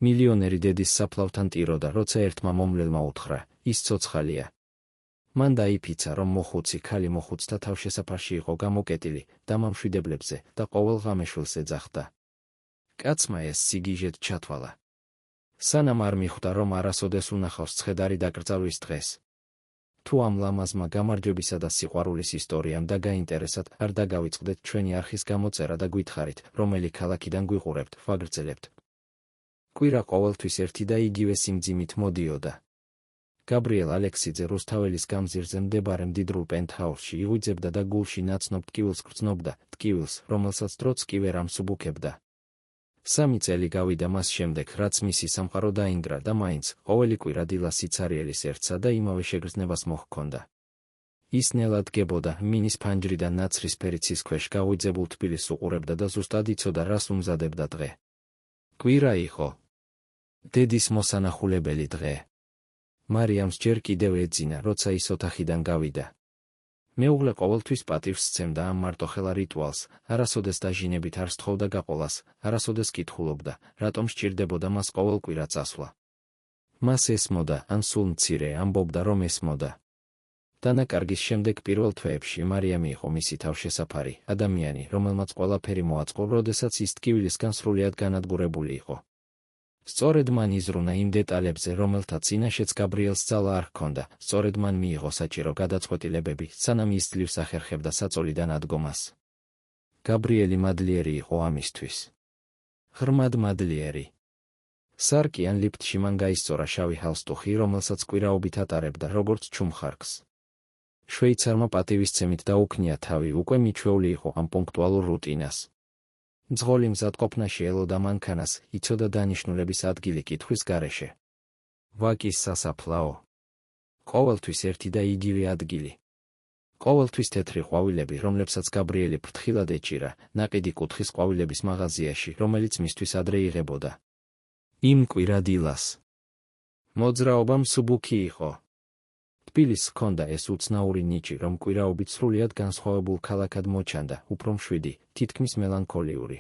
მილიონერი დედის საფლავთან ტიროდა, როცა ერთმა მომლელმა უთხრა, ის ცოცხალია. მან დაიფიცა, რომ მოხუცი ქალი მოხუცთა თავშესაფარში იყო გამოკეტილი და მამშვიდებლებზე და ყოველ ღამეშვილს ეძახდა. კაცმა ეს სიგიჟეთ ჩათვალა. სანამ არ მიხვდა, რომ არასოდეს უნახავს ცხედარი დაკრძალვის დღეს. თუ ამ ლამაზმა გამარჯვებისა და სიყვარულის ისტორიამ და გაინტერესად, არ დაგავიწყდეთ ჩვენი არხის გამოწერა და გვითხრით, რომელი ქალაქიდან გვიყურებთ, ვაგრძელებთ. კვირა ყოველთვის ერთი და იგივე სიმძიმით მოდიოდა. გაბრიელ ალექსიძე რუსთაველის გამზირზე მდებარე მდიდრულ პენტჰაუსში იღვიძებდა და გულში ნაცნობ ტკივილს გრძნობდა, ტკივილს, რომელსაც დროც კი ვერ ამსუბუქებდა. 3 წელი გავიდა მას შემდეგ, რაც მისი სამყარო დაინგრა და მაინც ყოველი კვირა დილა სიცარიელის ერთსა და იმავე შეგრძნებას მოჰქონდა. ის ნელად დგებოდა, მინის ფანჯრიდან ნაცრისფერი ცის ქვეშ გაღვიძებულ თბილისს უყურებდა და ზუსტად იცოდა, რას უმზადებდა დღე. კვირა იყო. დედის მოსანახულებელი დღე. მარიამს ჯერ კიდევ ეძინა, როცა ის ოთახიდან გავიდა. მეუღლე ყოველთვის პატივს სცემდა ამ მარტოხელა რიტუალს, არასოდეს დაჟინებით არ სთხოვდა გაყოლას, არასოდეს კითხულობდა, რატომ სჭირდებოდა მას ყოველ კვირა წასვლა. მას ესმოდა, ან სულ მცირე, ამბობდა, რომ ესმოდა. დანაკარგის შემდეგ პირველ თვეებში მარიამი იყო მისი თავშესაფარი, ადამიანი, რომელმაც ყველაფერი მოაწყო, როდესაც ის ტკივილისგან სრულიად განადგურებული იყო. სწორედ მან იზრუნა იმ დეტალებზე, რომელთა წინაშეც გაბრიელს ძალა არ ჰქონდა, სწორედ მან მიიღო საჭირო გადაწყვეტილებები, სანამ ის ძლივს ახერხებდა საწოლიდან ადგომას. გაბრიელი მადლიერი იყო ამისთვის. ღრმად მადლიერი. სარკი ან ლიფტში მან გაისწორა შავი ჰალსტუხი, რომელსაც კვირაობით ატარებდა, როგორც ჩუმხარკს. შვეიცარმა პატივისცემით დაუქნია თავი, უკვე მიჩვეული იყო ამ პუნქტუალურ რუტინას. მძღოლი მზადყოფნაში ელოდა მანქანას, იცოდა დანიშნულების ადგილი კითხვის გარეშე. ვაკის სასაფლაო. ყოველთვის ერთი და იგივე ადგილი. ყოველთვის თეთრი ყვავილები, რომლებსაც გაბრიელი ფრთხილად ეჭირა, ნაყიდი კუთხის ყვავილების მაღაზიაში, რომელიც მისთვის ადრე იღებოდა. იმ კვირა დილას. მოძრაობა მსუბუქი იყო. თბილისს ჰქონდა ეს უცნაური ნიჭი, რომ კვირაობით სრულიად განსხვავებულ ქალაქად მოჩანდა, უფრო მშვიდი, თითქმის მელანქოლიური.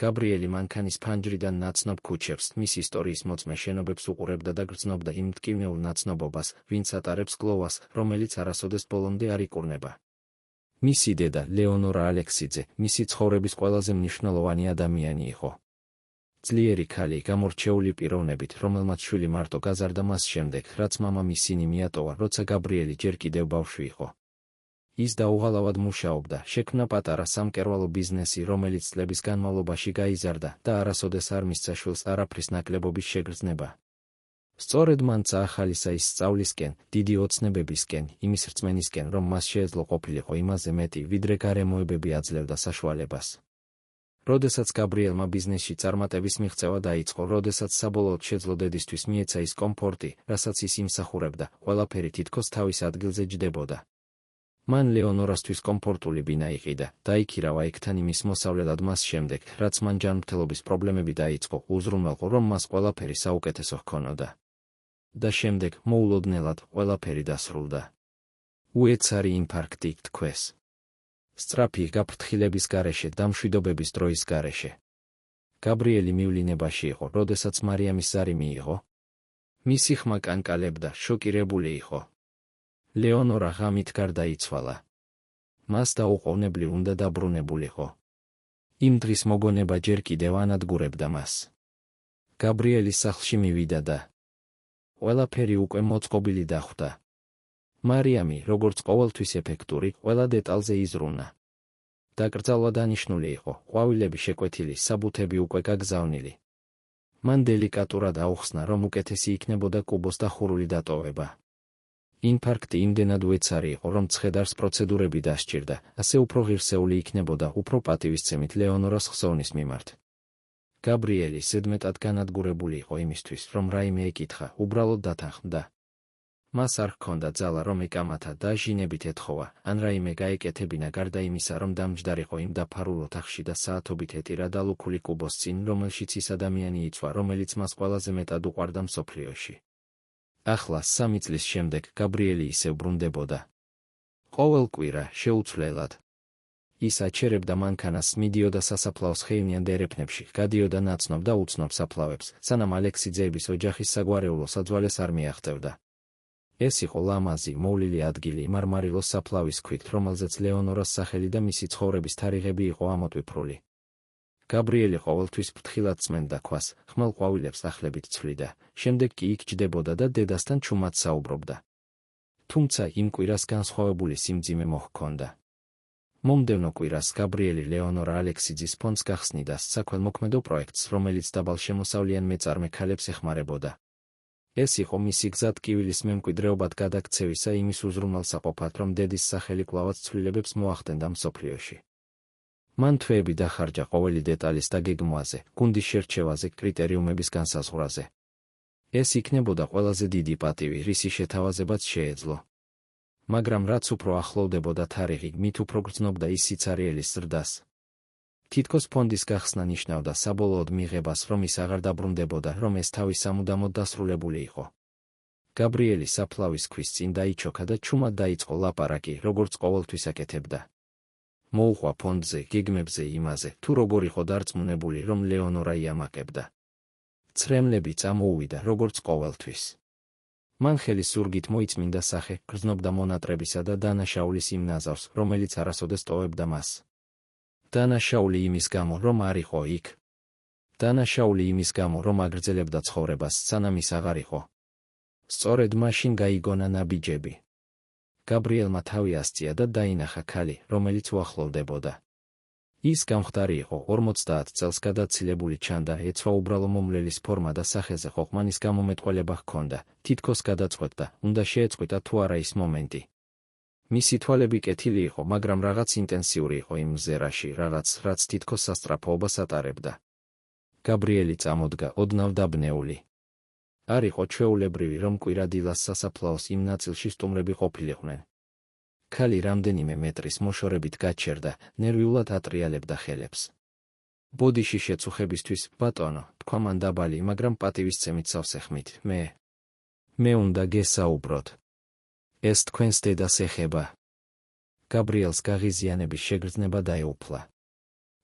გაბრიელი მანქანის ფანჯრიდან ნაცნობ ქუჩებს, მის ისტორიის მოწმე შენობებს უყურებდა და გრძნობდა იმ მტკივნეულ ნაცნობობას, ვინც ატარებს გლოვას, რომელიც არასოდეს ბოლომდე არ იკურნება. მისი დედა, ლეონორა ალექსიძე, მისი ცხოვრების ყველაზე მნიშვნელოვანი ადამიანი იყო. ძლიერი ქალი, გამორჩეული პიროვნებით, რომელმაც შვილი მარტო გაზარდა მას შემდეგ, რაც მამამ ისინი მიატოვა, როცა გაბრიელი ჯერ კიდევ ბავშვი იყო. ის დაუღალავად მუშაობდა, შექმნა პატარა სამკერვალო ბიზნესი, რომელიც წლების განმავლობაში გაიზარდა და არასოდეს არ მისცა შვილს არაფრის ნაკლებობის შეგრძნება. სწორედ მან წაახალისა ის სწავლისკენ, დიდი ოცნებებისკენ, იმის რწმენისკენ, რომ მას შეეძლო ყოფილიყო იმაზე მეტი, ვიდრე გარემოებები აძლევდა საშუალებას. როდესაც გაბრიელმა ბიზნესში წარმატების მიღწევა დაიწყო, როდესაც საბოლოოდ შეძლო დედისთვის მიეცა ის კომფორტი, რასაც ის იმსახურებდა, ყველაფერი თითქოს თავის ადგილზე ჯდებოდა. მან ლეონორასთვის კომფორტული ბინა იყიდა, დაიქირავა იქთან იმის მოსავლელად მას შემდეგ, რაც მან ჯანმრთელობის პრობლემები დაიწყო, უზრუნველყო, რომ მას ყველაფერი საუკეთესო ჰქონოდა. და შემდეგ, მოულოდნელად, ყველაფერი დასრულდა. უეცარი ინფარქტი თქვეს. სწრაფი გაფრთხილების გარეშე და მშვიდობების დროის გარეშე. გაბრიელი მივლინებაში იყო, როდესაც მარიამის ზარი მიიღო. მისი ხმა კანკალებდა, შოკირებული იყო. ლეონორა ღამით გარდაიცვალა. მას დაუყოვნებლივ უნდა დაბრუნებულიყო. იმ დღის მოგონება ჯერ კიდევ ანადგურებდა მას. გაბრიელის სახლში მივიდა და ყველაფერი უკვე მოწყობილი დახვდა. მარიამი, როგორც ყოველთვის ეფექტური, ყველა დეტალზე იზრუნა. დაკრძალვა დანიშნული იყო, ყვავილები შეკვეთილი, საბუთები უკვე გაგზავნილი. მან დელიკატურად აუხსნა, რომ უკეთესი იქნებოდა კუბოს დახურული დატოვება. ინფარქტი იმდენად უეცარი იყო, რომ ცხედარს პროცედურები დასჭირდა, ასე უფრო ღირსეული იქნებოდა, უფრო პატივისცემით ლეონორას ხსოვნის მიმართ. გაბრიელი ზედმეტად განადგურებული იყო იმისთვის, რომ რაიმე ეკითხა, უბრალოდ დათანხმდა. მას არ ჰქონდა ძალა, რომ ეკამათა და ჟინებით ეთხოვა, ან რაიმე გაეკეთებინა, გარდა იმისა, რომ დამჯდარიყო იმ დაფარულ ოთახში და საათობით ეტირა დალუქული კუბოს წინ, რომელშიც ის ადამიანი იცვა, რომელიც მას ყველაზე მეტად უყვარდა მსოფლიოში. ახლა 3 წლის შემდეგ გაბრიელი ისევ ბრუნდებოდა. ყოველ კვირა, შეუცვლელად. ის აჩერებდა მანქანას, მიდიოდა სასაფლაოს ხეივნიან დერეფნებში, გადიოდა ნაცნობ და უცნობ საფლავებს, სანამ ალექსიძეების ოჯახის საგვარეულო საძვალეს არ მიაღწევდა. ეს იყო ლამაზი, მოვლილი ადგილი მარმარილოს საფლავის ქვით, რომელზეც ლეონორას სახელი და მისი ცხოვრების თარიღები იყო ამოტვიფრული. გაბრიელი ყოველთვის ფრთხილად წმენდა ქვას, ხმელ ყვავილებს ახლებით ცვლიდა, შემდეგ კი იქ ჯდებოდა და დედასთან ჩუმად საუბრობდა. თუმცა იმ კვირას განსხვავებული სიმძიმე მოჰქონდა. მომდევნო კვირას გაბრიელი ლეონორა ალექსიძის ფონდს გახსნიდა საქველმოქმედო პროექტს, რომელიც დაბალშემოსავლიან მეწარმე ქალებს ეხმარებოდა. ეს იყო მისი გზა ტკივილის მემკვიდრეობად გადაქცევისა იმის უზრუნველსაყოფად, რომ დედის სახელი კვლავაც ცვლილებებს მოახდენდა მსოფლიოში. მან თვეები დახარჯა ყოველი დეტალის დაგეგმვაზე, გუნდის შერჩევაზე, კრიტერიუმების განსაზღვრაზე. ეს იქნებოდა ყველაზე დიდი პატივი, რისი შეთავაზებაც შეეძლო. მაგრამ რაც უფრო ახლოვდებოდა თარიღი, მით უფრო გრძნობდა ის სიცარიელის ზრდას. თითქოს ფონდის გახსნა ნიშნავდა საბოლოოდ მიღებას, რომ ის აღარ დაბრუნდებოდა, რომ ეს თავი სამუდამოდ დასრულებული იყო. გაბრიელი საფლავის ქვის წინ დაიჩოქა და ჩუმად დაიწყო ლაპარაკი, როგორც ყოველთვის აკეთებდა. მოუყვა ფონდზე, გეგმებზე, იმაზე, თუ როგორ იყო დარწმუნებული, რომ ლეონორა იამაყებდა. ცრემლები წამოუვიდა, როგორც ყოველთვის. მან ხელის ზურგით მოიწმინდა სახე, გრძნობდა მონატრებისა და დანაშაულის იმ ნაზავს, რომელიც არასოდეს ტოვებდა მას. დანაშაული იმის გამო, რომ არ იყო იქ. დანაშაული იმის გამო, რომ აგრძელებდა ცხოვრებას, სანამ ის აღარ იყო. სწორედ მაშინ გაიგონა ნაბიჯები. გაბრიელმა თავი ასწია და დაინახა ქალი, რომელიც უახლოვდებოდა. ის გამხდარი იყო, 50 წელს გადაცილებული ჩანდა, ეცვა უბრალო მომლელის ფორმა და სახეზე ხოხმანის გამომეტყველება ჰქონდა, თითქოს გადაწყვეტდა, უნდა შეეწყვიტა თუ არა ის მომენტი. მისი თვალები კეთილი იყო, მაგრამ რაღაც ინტენსიური იყო იმ მზერაში, რაც თითქოს სასწრაფოობას ატარებდა. გაბრიელი წამოდგა, ოდნავ დაბნეული. არ იყო ჩვეულებრივი, რომ კვირადილას სასაფლაოს იმ ნაწილში სტუმრები ყოფილიყვნენ. ქალი რამდენიმე მეტრის მოშორებით გაჩერდა, ნერვიულად ატრიალებდა ხელებს. ბოდიში შეწუხებისთვის, ბატონო, თქვა მან დაბალი, მაგრამ პატივისცემით სავსე ხმით, მე უნდა გესაუბროთ. ეს თქვენს დედას ეხება. გაბრიელს გაღიზიანების შეგრძნება დაეუფლა.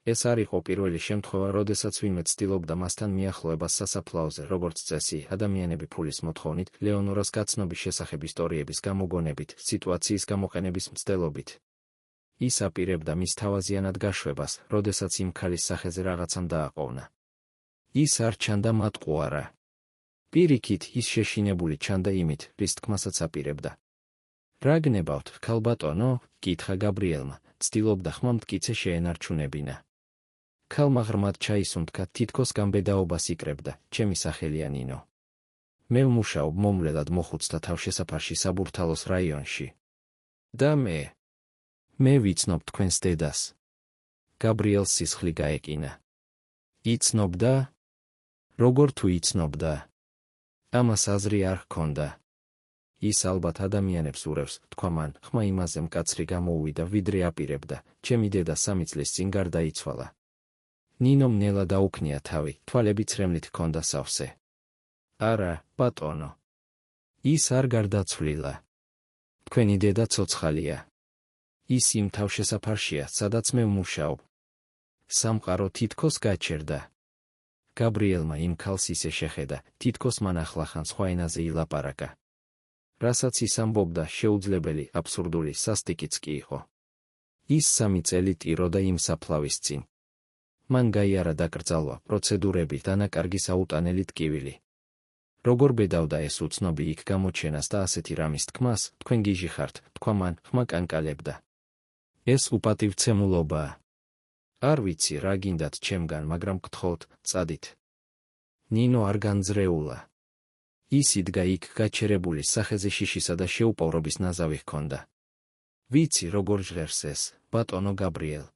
ეს არ იყო პირველი შემთხვევა, როდესაც ვინმე ცდილობდა მასთან მიახლოებას სასაფლაოზე, როგორც წესი, ადამიანები ფულის მოთხოვნით, ლეონორას გაცნობის შესახებ ისტორიების გამოგონებით, სიტუაციის გამოყენების მცდელობით. ის აპირებდა მის თავაზიანად გაშვებას, როდესაც იმ ქალის სახეზე რაღაცამ დააყოვნა. ის არ ჩანდა მატყუარა. პირიქით, ის შეშინებული ჩანდა იმით, რის თქმასაც აპირებდა. რა გნებავთ, ქალბატონო? კითხა გაბრიელმა, ცდილობდა ხმა მტკიცე შეენარჩუნებინა. ქალმა ღრმად ჩაისუნთქა, თითქოს გამბედაობას იკრებდა, ჩემი სახელია ნინო. მე ვმუშაობ მომვლელად მოხუცთა თავშესაფარში საბურთალოს რაიონში. და მე ვიცნობ თქვენს დედას. გაბრიელს სისხლი გაეკინა. იცნობდა? როგორ თუ იცნობდა? ამას აზრი არ ჰქონდა. ის ალბათ ადამიანებს ურევს, თქვა მან, ხმა იმაზე მკაცრი გამოუვიდა, ვიდრე აპირებდა, ჩემი დედა 3 წლის წინ გარდაიცვალა. ნინომ ნელა დაუქნია თავი, თვალები ცრემლით ჰქონდა სავსე. არა, ბატონო. ის არ გარდაცვლილა. თქვენი დედა ცოცხალია. ის იმ თავშესაფარშია, სადაც მე ვმუშაობ. სამყარო თითქოს გაჩერდა. გაბრიელმა იმ ქალს ისე შეხედა, თითქოს მან ახლახან სხვა ენაზე ილაპარაკა. რასაც ის ამბობდა, შეუძლებელი, აბსურდული, სასტიკიც კი იყო. ის 3 წელი ტიროდა იმ საფლავის წინ. მან გაიარა დაკრძალვა, პროცედურები, დანაკარგის აუტანელი ტკივილი. როგორ ბედავდა ეს უცნობი იქ გამოჩენას და ასეთი რამის თქმას, თქვენ გიჟი ხართ, თქვა მან, ხმა კანკალებდა. ეს უპატივცემულობაა. არ ვიცი რა გინდათ ჩემგან, მაგრამ გთხოვთ, წადით. ნინო არ განძრეულა. ის იდგა იქ გაჩერებული, სახეზე შიშისა და შეუპოვრობის ნაზავი ჰქონდა. ვიცი როგორ ჟღერს ეს, ბატონო გაბრიელ.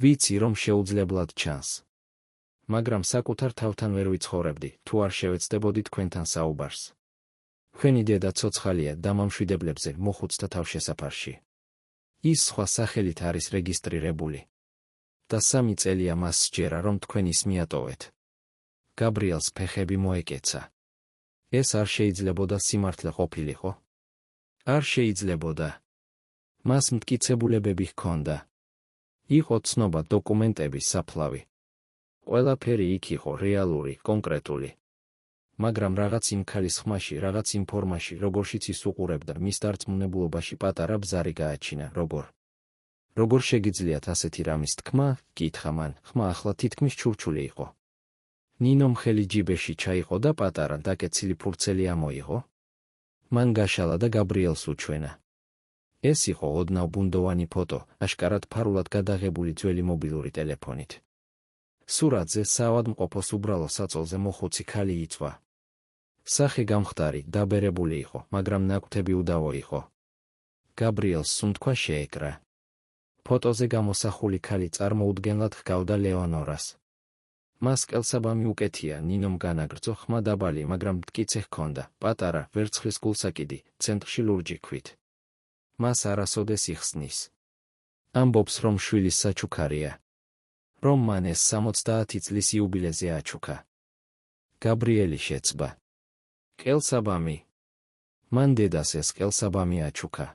ვიცი რომ შეუძლებლად ჩანს. მაგრამ საკუთარ თავთან ვერ ვიცხოვრებდი, თუ არ შევეცდებოდი თქვენთან საუბარს. თქვენი დედა ცოცხალია დამამშვიდებლებზე მოხუცთა თავშესაფარში. ის სხვა სახელით არის რეგისტრირებული. და 3 წელია მას სჯერა, რომ თქვენ ის მიატოვეთ. გაბრიელს ფეხები მოეკეცა. ეს არ შეიძლებოდა სიმართლე ყოფილიყო. არ შეიძლებოდა. მას მტკიცებულებები ჰქონდა. იყო ცნობა, დოკუმენტები, საფლავი. ყველაფერი იქ იყო რეალური, კონკრეტული. მაგრამ რაღაც იმ ქალის ხმაში, რაღაც იმ ფორმაში, როგორშიც ის უყურებდა, მის დარწმუნებულობაში პატარა ბზარი გააჩინა, როგორ შეგიძლიათ ასეთი რამის თქმა? კითხა მან, ხმა ახლა თითქმის ჩურჩული იყო. ნინომ ხელი ჯიბეში ჩაიყო და პატარა დაკეცილი ფურცელი ამოიღო. მან გაშალა და გაბრიელს უჩვენა. ეს იყო ოდნავ ბუნდოვანი ფოტო, აშკარად ფარულად გადაღებული ძველი მობილური ტელეფონით. სურათზე საავადმყოფოს უბრალო საწოლზე მოხუცი ქალი იწვა. სახე გამხდარი, დაბერებული იყო, მაგრამ ნაკვთები უდავო იყო. გაბრიელს სუნთქვა შეეკრა. ფოტოზე გამოსახული ქალი წარმოუდგენლად ჰგავდა ლეონორას. მას კელსაბამი უკეთია, ნინომ განაგრძო, ხმა დაბალი, მაგრამ მტკიცე ჰქონდა, პატარა, ვერცხლის გულსაკიდი, ცენტრში ლურჯი ქვით. მას არასოდეს იხსნის. ამბობს, რომ შვილის საჩუქარია. რომ მან ეს 70 წლის იუბილეზე აჩუქა. გაბრიელი შეცბა. კელსაბამი. მან დედას ეს კელსაბამი აჩუქა.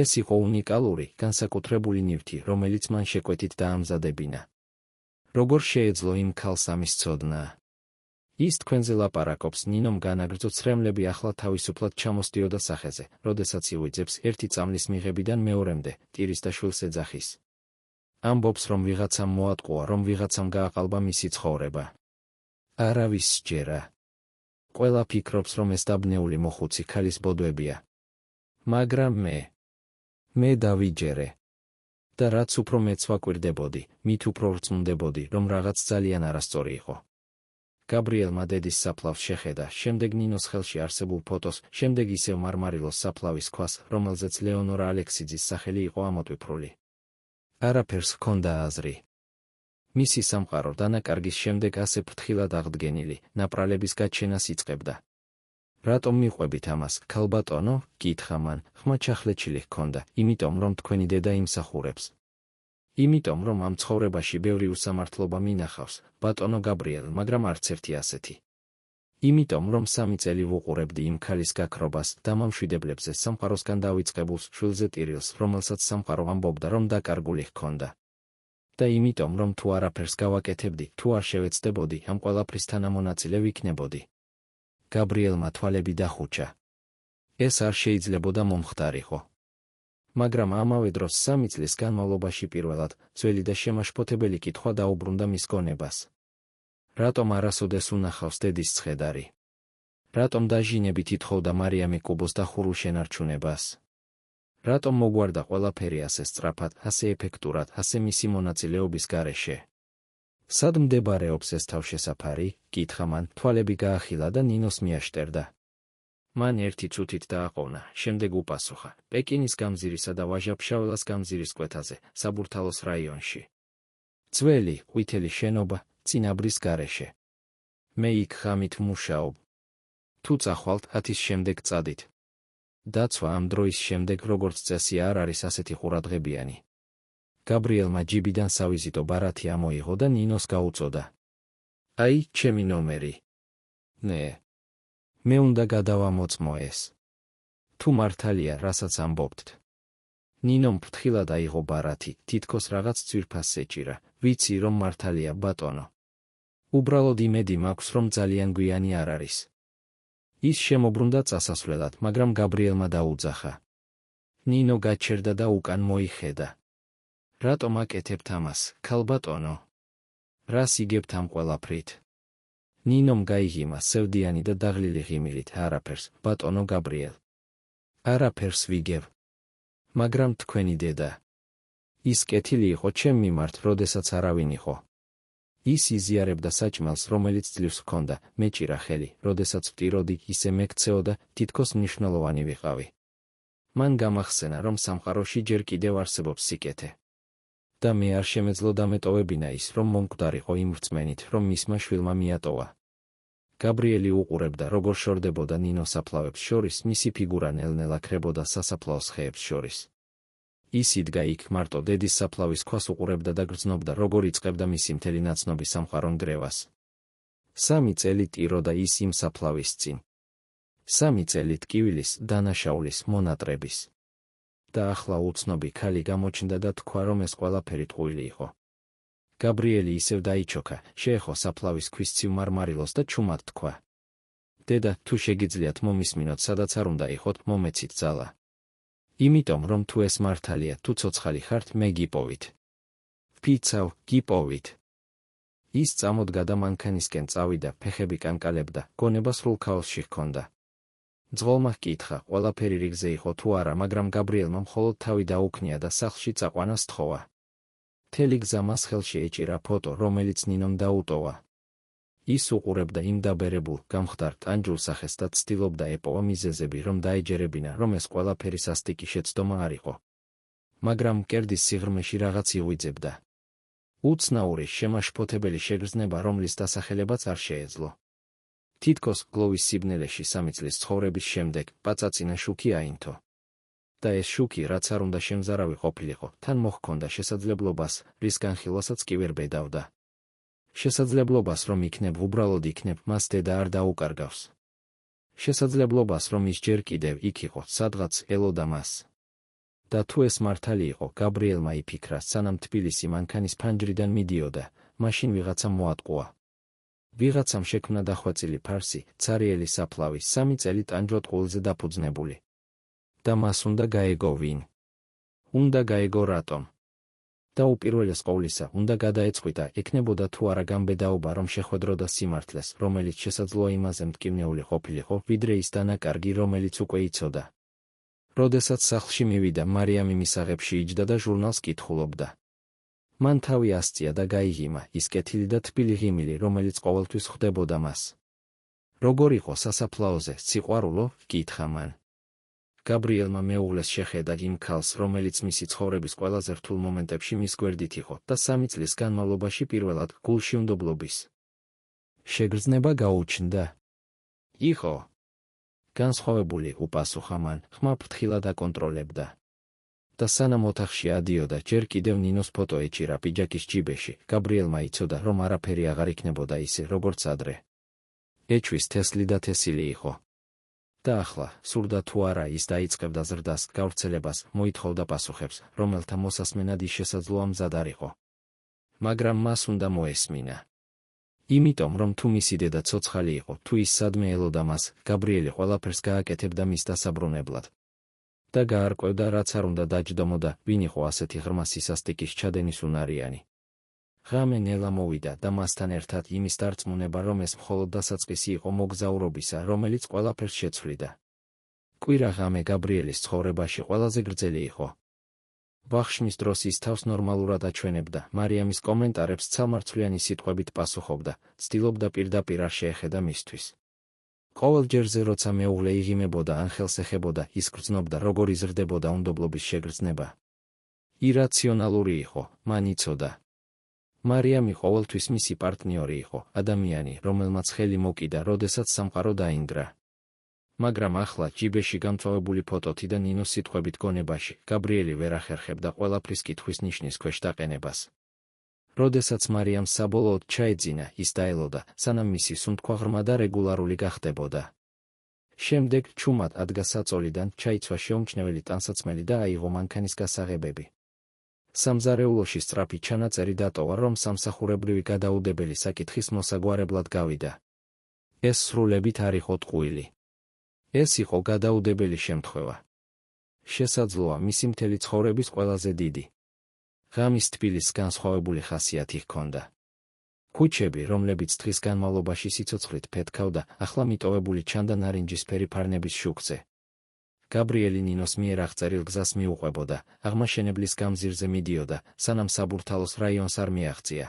ეს იყო უნიკალური, განსაკუთრებული ნივთი, რომელიც მან შეკვეთით დაამზადებინა. როგორ შეეძლო იმ ქალს ამის ცოდნა? ის თქვენზე ლაპარაკობს, ნინომ განაგრძო, ცრემლები ახლა თავისუფლად ჩამოსდიოდა სახეზე, როდესაც ივიძებს ერთი წამლის მიღებიდან მეორემდე, ტირის და შვილს ეძახის. ამბობს, რომ ვიღაცამ მოატყუა, რომ ვიღაცამ გააყალბა მისი ცხოვრება. არავის სჯერა. ყველა ფიქრობს, რომ ეს დაბნეული მოხუცი ქალის ბოდვებია. მაგრამ მე დავიჯერე. და რაც უფრო მეც ვაკვირდებოდი, მით უფრო ვრწმუნდებოდი, რომ რაღაც ძალიან არასწორი იყო. გაბრიელმა დედის საფლავს შეხედა, შემდეგ ნინოს ხელში არსებულ ფოტოს, შემდეგ ისევ მარმარილოს საფლავის ქვას, რომელზეც ლეონორა ალექსიძის სახელი იყო ამოტვიფრული. არაფერს ჰქონდა აზრი. მისი სამყარო დანაკარგის შემდეგ ასე ფრთხილად აღდგენილი, ნაპრალების გაჩენას იწყებდა. რატომ მიყვებით ამას, ქალბატონო? კითხა მან, ხმა ჩახლეჩილი ჰქონდა, იმიტომ რომ თქვენი დედა იმსახურებს. იმიტომ რომ ამ ცხოვრებაში ბევრი უსამართლობა მინახავს, ბატონო გაბრიელ, მაგრამ არც ერთი ასეთი. იმიტომ რომ 3 წელი ვუყურებდი იმ ქალის გაქრობას, დამამშვიდებლებზე სამყაროსგან დავიწყებულს, შვილზე ტირილს, რომელსაც სამყარო ამბობდა, რომ დაკარგული ჰქონდა. და იმიტომ რომ თუ არაფერს გავაკეთებდი, თუ არ შევეცდებოდი, ამ ყველაფრის თანამონაწილე ვიქნებოდი. გაბრიელმა თვალები დახუჩა. ეს არ შეიძლებოდა მომხდარიყო. მაგრამ ამავე დროს 3 წლის განმავლობაში პირველად ძველი და შემაშფოთებელი კითხვა დაუბრუნდა მის გონებას. რატომ არასოდეს უნახავს დედის ცხედარი? რატომ დაჟინებით ითხოვდა მარიამი კუბოს დახურულ შენარჩუნებას? რატომ მოგვარდა ყველაფერი ასე სწრაფად, ასე ეფექტურად, ასე მისი მონაწილეობის გარეშე? სად მდებარეობს ეს თავშესაფარი? კითხა მან, თვალები გაახილა და ნინოს მიაშტერდა. მან ერთი წუთით დააყოვნა, შემდეგ უპასუხა, პეკინის გამზირისა და ვაჟა-ფშაველას გამზირის კვეთაზე, საბურთალოს რაიონში. ძველი, ყვითელი შენობა, წინაბრის გარეშე. მე იქ ღამით ვმუშაობ. თუ წახვალთ, 10-ის შემდეგ წადით. დაცვა ამ დროის შემდეგ როგორც წესი არ არის ასეთი ყურადღებიანი. გაბრიელმა ჯიბიდან სავიზიტო ბარათი ამოიღო და ნინოს გაუწოდა. აი, ჩემი ნომერი. მე უნდა გადავამოწმო ეს. თუ მართალია, რასაც ამბობთ. ნინომ ფრთხილად აიღო ბარათი, თითქოს რაღაც ძვირფას ეჭირა, ვიცი რომ მართალია ბატონო. უბრალოდ იმედი მაქვს, რომ ძალიან გვიანი არ არის. ის შემოbrunდა წასასვლელად, მაგრამ გაბრიელმა დაუძახა. ნინო გაჩერდა და უკან მოიხედა. რატომ აკეთებთ ამას, ქალბატონო? რას იგებთ ამ ყველაფრით? ნინომ გაიღიმა სევდიანი და დაღლილი ღიმილით, არაფერს, ბატონო გაბრიელ. არაფერს ვიგებ. მაგრამ თქვენი დედა. ის კეთილი იყო ჩემ მიმართ, როდესაც არავინ იყო. ის იზიარებდა საჭმელს, რომელიც ძლივს ჰქონდა, მეჭირა ხელი, როდესაც ვტიროდი, ისე მეკცეოდა, თითქოს მნიშვნელოვანი ვიყავი. მან გამახსენა, რომ სამყაროში ჯერ კიდევ არსებობს სიკეთე. და მე არ შემეძლო დამეტოვებინა ის, რომ მომკვდარიყო იმ რწმენით, რომ მისმა შვილმა მიატოვა. გაბრიელი უყურებდა, როგორ შორდებოდა ნინოს საფლავებს შორის, მისი ფიგურა ნელ-ნელა ქრებოდა სასაფლაოს ხეებს შორის. ის იდგა იქ მარტო დედის საფლავის ქვას უყურებდა და გრძნობდა, როგორ იწყებდა მისი მთელი ნაცნობი სამყარო ნგრევას. 3 წელი ტიროდა ის იმ საფლავის წინ. 3 წელი ტკივილის, დანაშაულის, მონატრების. და ახლა უცნობი ქალი გამოჩნდა და თქვა, რომ ეს ყველაფერი ტყუილი იყო. გაბრიელი ისევ დაიჩოქა, შეეხო საფლავის ქვის ცივ მარმარილოს და ჩუმად თქვა: დედა, თუ შეგიძლიათ მომისმინოთ, სადაც არ უნდა იყოთ, მომეცით ძალა. იმიტომ, რომ თუ ეს მართალია, თუ ცოცხალი ხართ, მე გიპოვით. ვფიცავ, გიპოვით. ის წამოდგა და მანქანისკენ წავიდა, ფეხები კანკალებდა, გონება სრულ ქაოსში ჰქონდა. ძღოლმა ჰკითხა, ყველაფერი რიგზე იყო თუ არა, მაგრამ გაბრიელმა მხოლოდ თავი დაუქნია და სახლში წაყვანას თხოვა. მთელი გზა მას ხელში ეჭირა ფოტო, რომელიც ნინომ დაუტოვა. ის უყურებდა იმ დაბერებულ, გამხდარ ტანჯულ სახეს და ცდილობდა ეპოვა მიზეზები, რომ დაეჯერებინა, რომ ეს ყველაფერი სასტიკი შეცდომა არ იყო. მაგრამ მკერდის სიღრმეში რაღაც იღვიძებდა. უცნაური, შემაშფოთებელი შეგრძნება, რომლის დასახელებაც არ შეეძლო. თითქოს გლოვის სიბნელეში 3 წლის ცხოვრების შემდეგ პაწაწინა შუქი აინთო. და ეს შუქი, რაც არ უნდა შემზარავი ყოფილიყო, თან მოჰქონდა შესაძლებლობას, რის განხილვასაც კი ვერ ბედავდა. შესაძლებლობას, რომ იქნებ უბრალოდ იქნებ, მას დედა არ დაუკარგავს. შესაძლებლობას, რომ ის ჯერ კიდევ იქ იყო, სადღაც ელოდა მას. და თუ ეს მართალი იყო, გაბრიელმა იფიქრა, სანამ თბილისი მანქანის ფანჯრიდან მიდიოდა, მაშინ ვიღაცამ მოატყუა. ვიღაცამ შექმნა დახვეწილი ფარსი, ცარიელი საფლავი, 3 წელი ტანჯვა ტყუილზე დაფუძნებული. და მას უნდა გაეგო ვინ? უნდა გაეგო რატომ? და უპირველეს ყოვლისა, უნდა გადაეწყვიტა, ექნებოდა თუ არა გამბედაობა, რომ შეხვედროდა სიმართლეს, რომელიც შესაძლოა იმაზე მტკივნეული ყოფილიყო, ვიდრე ის დანაკარგი, რომელიც უკვე იცოდა. როდესაც სახლში მივიდა, მარიამი მისაღებში იჯდა და ჟურნალს კითხულობდა. მან თავი ასწია და გაიღიმა, ის კეთილი და თბილი ღიმილი, რომელიც ყოველთვის ხვდებოდა მას. როგორ იყო სასაფლაოზე, სიყვარულო? ჰკითხა მან. გაბრიელმა მეუღლეს შეხედა იმ ქალს, რომელიც მისი ცხოვრების ყველაზე რთულ მომენტებში მის გვერდით იყო და 3 წლის განმავლობაში პირველად გულში უნდობლობის შეგრძნება გაუჩნდა. იყო განსხვავებული, უპასუხა მან, ხმა ფრთხილად აკონტროლებდა. და სანამ ოთახში ადიოდა, ჯერ კიდევ ნინოს ფოტო ეჭირა პიჯაკის ჯიბეში, გაბრიელმა იცოდა, რომ არაფერი აღარ იქნებოდა ისე, როგორც ადრე. ეჩვის თესლი და თესილი იყო. და ახლა, სურდა თუ არა, ის დაიწყებდა ზრდას, გავრცელებას, მოითხოვდა პასუხებს, რომელთა მოსასმენად ის შესაძლოა მზად არ იყო. მაგრამ მას უნდა მოესმინა. იმიტომ, რომ თუ მისი დედა ცოცხალი იყო, თუ ის სადმე ელოდა მას, გაბრიელი ყველაფერს გააკეთებდა მის დასაბრუნებლად. და გაარკვევდა, რაც არ უნდა დაჯდომოდა, ვინ იყო ასეთი ღრმა სისასტიკის ჩადენის უნარიანი. ღამე ნელა მოვიდა და მასთან ერთად იმის დარწმუნება, რომ ეს მხოლოდ დასაწყისი იყო მოგზაურობისა, რომელიც ყველაფერს შეცვლიდა. კვირა ღამე გაბრიელის ცხოვრებაში ყველაზე გრძელი იყო. ვახშმის დროს ის თავს ნორმალურად აჩვენებდა, მარიამის კომენტარებს ცალმარცვლიანი სიტყვებით პასუხობდა, ცდილობდა პირდაპირ არ შეეხედა მისთვის. ყოველ ჯერზე, როცა მეუღლე იღიმებოდა ან ხელს ეხებოდა, ის გრძნობდა, როგორ იზრდებოდა უნდობლობის შეგრძნება. ირაციონალური იყო, მან იცოდა. მარიამი ყოველთვის მისი პარტნიორი იყო, ადამიანი, რომელმაც ხელი მოკიდა, როდესაც სამყარო დაინგრა. მაგრამ ახლა, ჯიბეში გამწვავებული ფოტოთი და ნინოს სიტყვებით გონებაში, გაბრიელი ვერ ახერხებდა ყველაფრის კითხვის ნიშნის ქვეშ დაყენებას. როდესაც მარიამს საბოლოოდ ჩაეძინა, ის დაელოდა, სანამ მისი სუნთქვა ღრმა და რეგულარული გახდებოდა. შემდეგ ჩუმად ადგა საწოლიდან, ჩაიცვა შეუმჩნეველი ტანსაცმელი და აიღო მანქანის გასაღებები. სამზარეულოში სწრაფი ჩანაწერი დატოვა, რომ სამსახურებრივი გადაუდებელი საკითხის მოსაგვარებლად გავიდა. ეს სრულებით არ იყო ტყუილი. ეს იყო გადაუდებელი შემთხვევა. შესაძლოა, მისი მთელი ცხოვრების ყველაზე დიდი. ღამის თბილის განსხვავებული ხასიათი ჰქონდა. ქუჩები, რომლებიც დღის განმავლობაში სიცოცხლით ფეთქავდა, ახლა მიტოვებული ჩანდა ნარინჯისფერი ფარნების შუქზე. გაბრიელი ნინოს მიერ აღწერილ გზას მიუყვებოდა, აღმაშენებლის გამზირზე მიდიოდა, სანამ საბურთალოს რაიონს არ მიაღწია.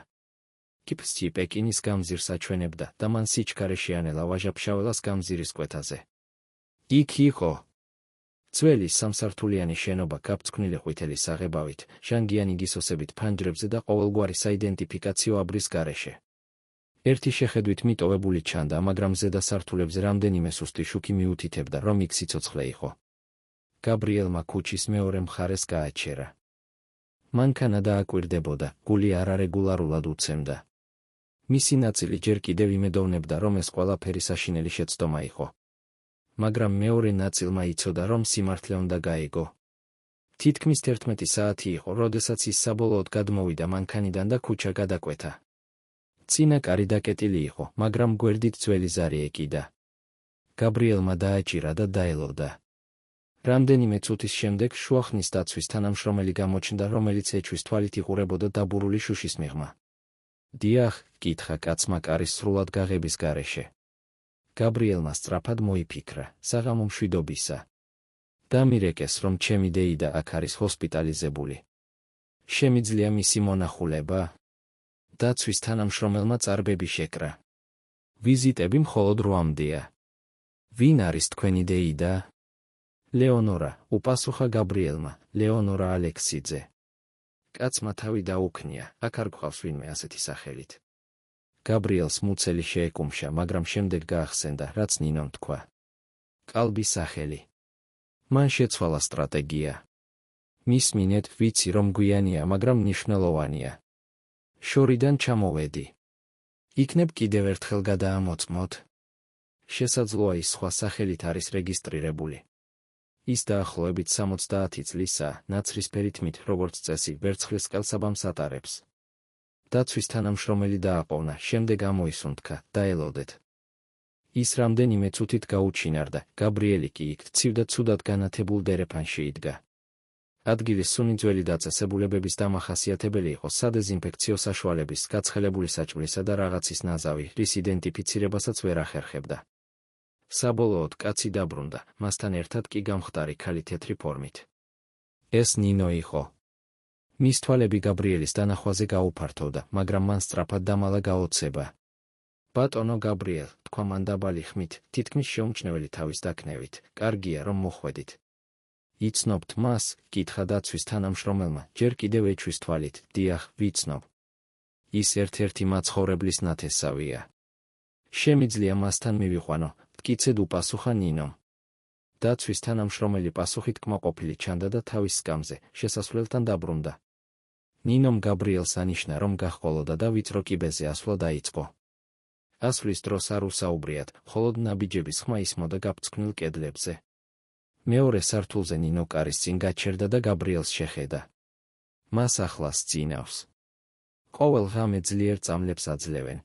კიფსი პეკინის გამზირს აჩვენებდა და მან სიჩქარე შეანელა ვაჟა-ფშაველას გამზირის კვეთაზე. იქ იყო ძველი სამსართულიანი შენობა გაფრთხნილი ყვითელი საღებავით, ჟანგიანი გისოსებით ფანჯრებზე და ყოველგვარი საიდენტიფიკაციო აბრის გარეშე. ერთი შეხედვით მიტოვებული ჩანდა, მაგრამ ზედა სართულებზე რამდენიმე სუსტი შუქი მიუთითებდა, რომ იქ სიცოცხლე იყო. გაბრიელმა ქუჩის მეორე მხარეს გააჩერა. მანქანა დააკვირდებოდა, გული არარეგულარულად უცემდა. მისი ნაწილი ჯერ კიდევ იმედოვნებდა, რომ ეს ყველაფერი საშინელი შეცდომა იყო. მაგრამ მეორე ნაწილმა იცოდა, რომ სიმართლე უნდა გაეგო. თითქმის 11 საათი იყო, როდესაც ის საბოლოოდ გადმოვიდა მანქანიდან და ქუჩა გადაკვეთა. წინა კარი დაკეტილი იყო, მაგრამ გვერდით ძველი ზარი ეკიდა. გაბრიელმა დააჭირა და დაელოდა. რამდენიმე წუთის შემდეგ შუახნის დაცვის თანამშრომელი გამოჩნდა, რომელიც ეჩვის თვალით იყურებოდა დაბურული შუშის მიღმა. დიახ, კითხა კაცმა კარის სრულად გაღების გარეშე. გაბრიელმა სწრაფად მოიფიქრა, საღამო მშვიდობისა. დამირეკეს, რომ ჩემი დეიდა აქ არის ჰოსპიტალიზებული. შემიძლია მისი მონახულება? დაცვის თანამშრომელმა წარბები შეკრა. ვიზიტები მხოლოდ 8-მდეა. ვინ არის თქვენი დეიდა? ლეონორა, უპასუხა გაბრიელმა, ლეონორა ალექსიძე. კაცმა თავი დაუქნია, აქ არ გვყავს ვინმე ასეთი სახელით. გაბრიელს მუცელი შეეკუმშა, მაგრამ შემდეგ გაახსენდა, რაც ნინომ თქვა. კალბის სახელი. მან შეცვალა სტრატეგია. მისმინეთ, ვიცი რომ გვიანია, მაგრამ მნიშვნელოვანია. შორიდან ჩამოვედი. იქნებ კიდევ ერთხელ გადაამოწმოთ. შესაძლოა ის სხვა სახელით არის რეგისტრირებული. ის დაახლოებით 70 წლისაა, ნაცრისფერი თმით, როგორც წესი, ვერცხლის ყელსაბამს ატარებს. დაცვის თანამშრომელი დააყოვნა, შემდეგ ამოისუნთქა, დაელოდეთ. ის რამდენიმე წუთით გაუჩინარდა, გაბრიელი კი იქ ცივ და ცუდად განათებულ დერეფანში იდგა. ადგილის სუნი ძველი დაწესებულებების დამახასიათებელი იყო სადეზინფექციო საშუალების, გაცხელებული საჭმლისა და რაღაცის ნაზავი, რის იდენტიფიცირებასაც ვერ ახერხებდა. საბოლოოდ კაცი დაბრუნდა, მასთან ერთად კი გამხდარი ქალი თეთრი ფორმით. ეს ნინო იყო. მის თვალები გაბრიელის დანახვაზე გაუფართოვდა, მაგრამ მან სწრაფად დამალა გაოცება. ბატონო გაბრიელ, თქვა მან დაბალი ხმით, თითქმის შეუმჩნეველი თავის დაქნევით, კარგია რომ მოხვედით. იცნობთ მას? კითხა დაცვის თანამშრომელმა, ჯერ კიდევ ეჩვის თვალით, დიახ, ვიცნობ. ის ერთ-ერთი მაცხოვრებლის ნათესავია. შემიძლია მასთან მივიყვანო, მტკიცედ უპასუხა ნინომ. დაცვის თანამშრომელი პასუხით კმაყოფილი ჩანდა და თავის სკამზე, შესასვლელთან დაბრუნდა. ნინომ გაბრიელს ანიშნა, რომ გაჰყოლოდა და ვიწრო კიბეზე ასვლა დაიწყო. ასვლის დროს არ უსაუბრიათ, მხოლოდ ნაბიჯების ხმა ისმოდა გაფრთხნილ კედლებზე. მეორე სართულზე ნინო კარის წინ გაჩერდა და გაბრიელს შეხედა. მას ახლა სწინავს. ყოველ ღამე ძლიერ წამლებს აძლევენ.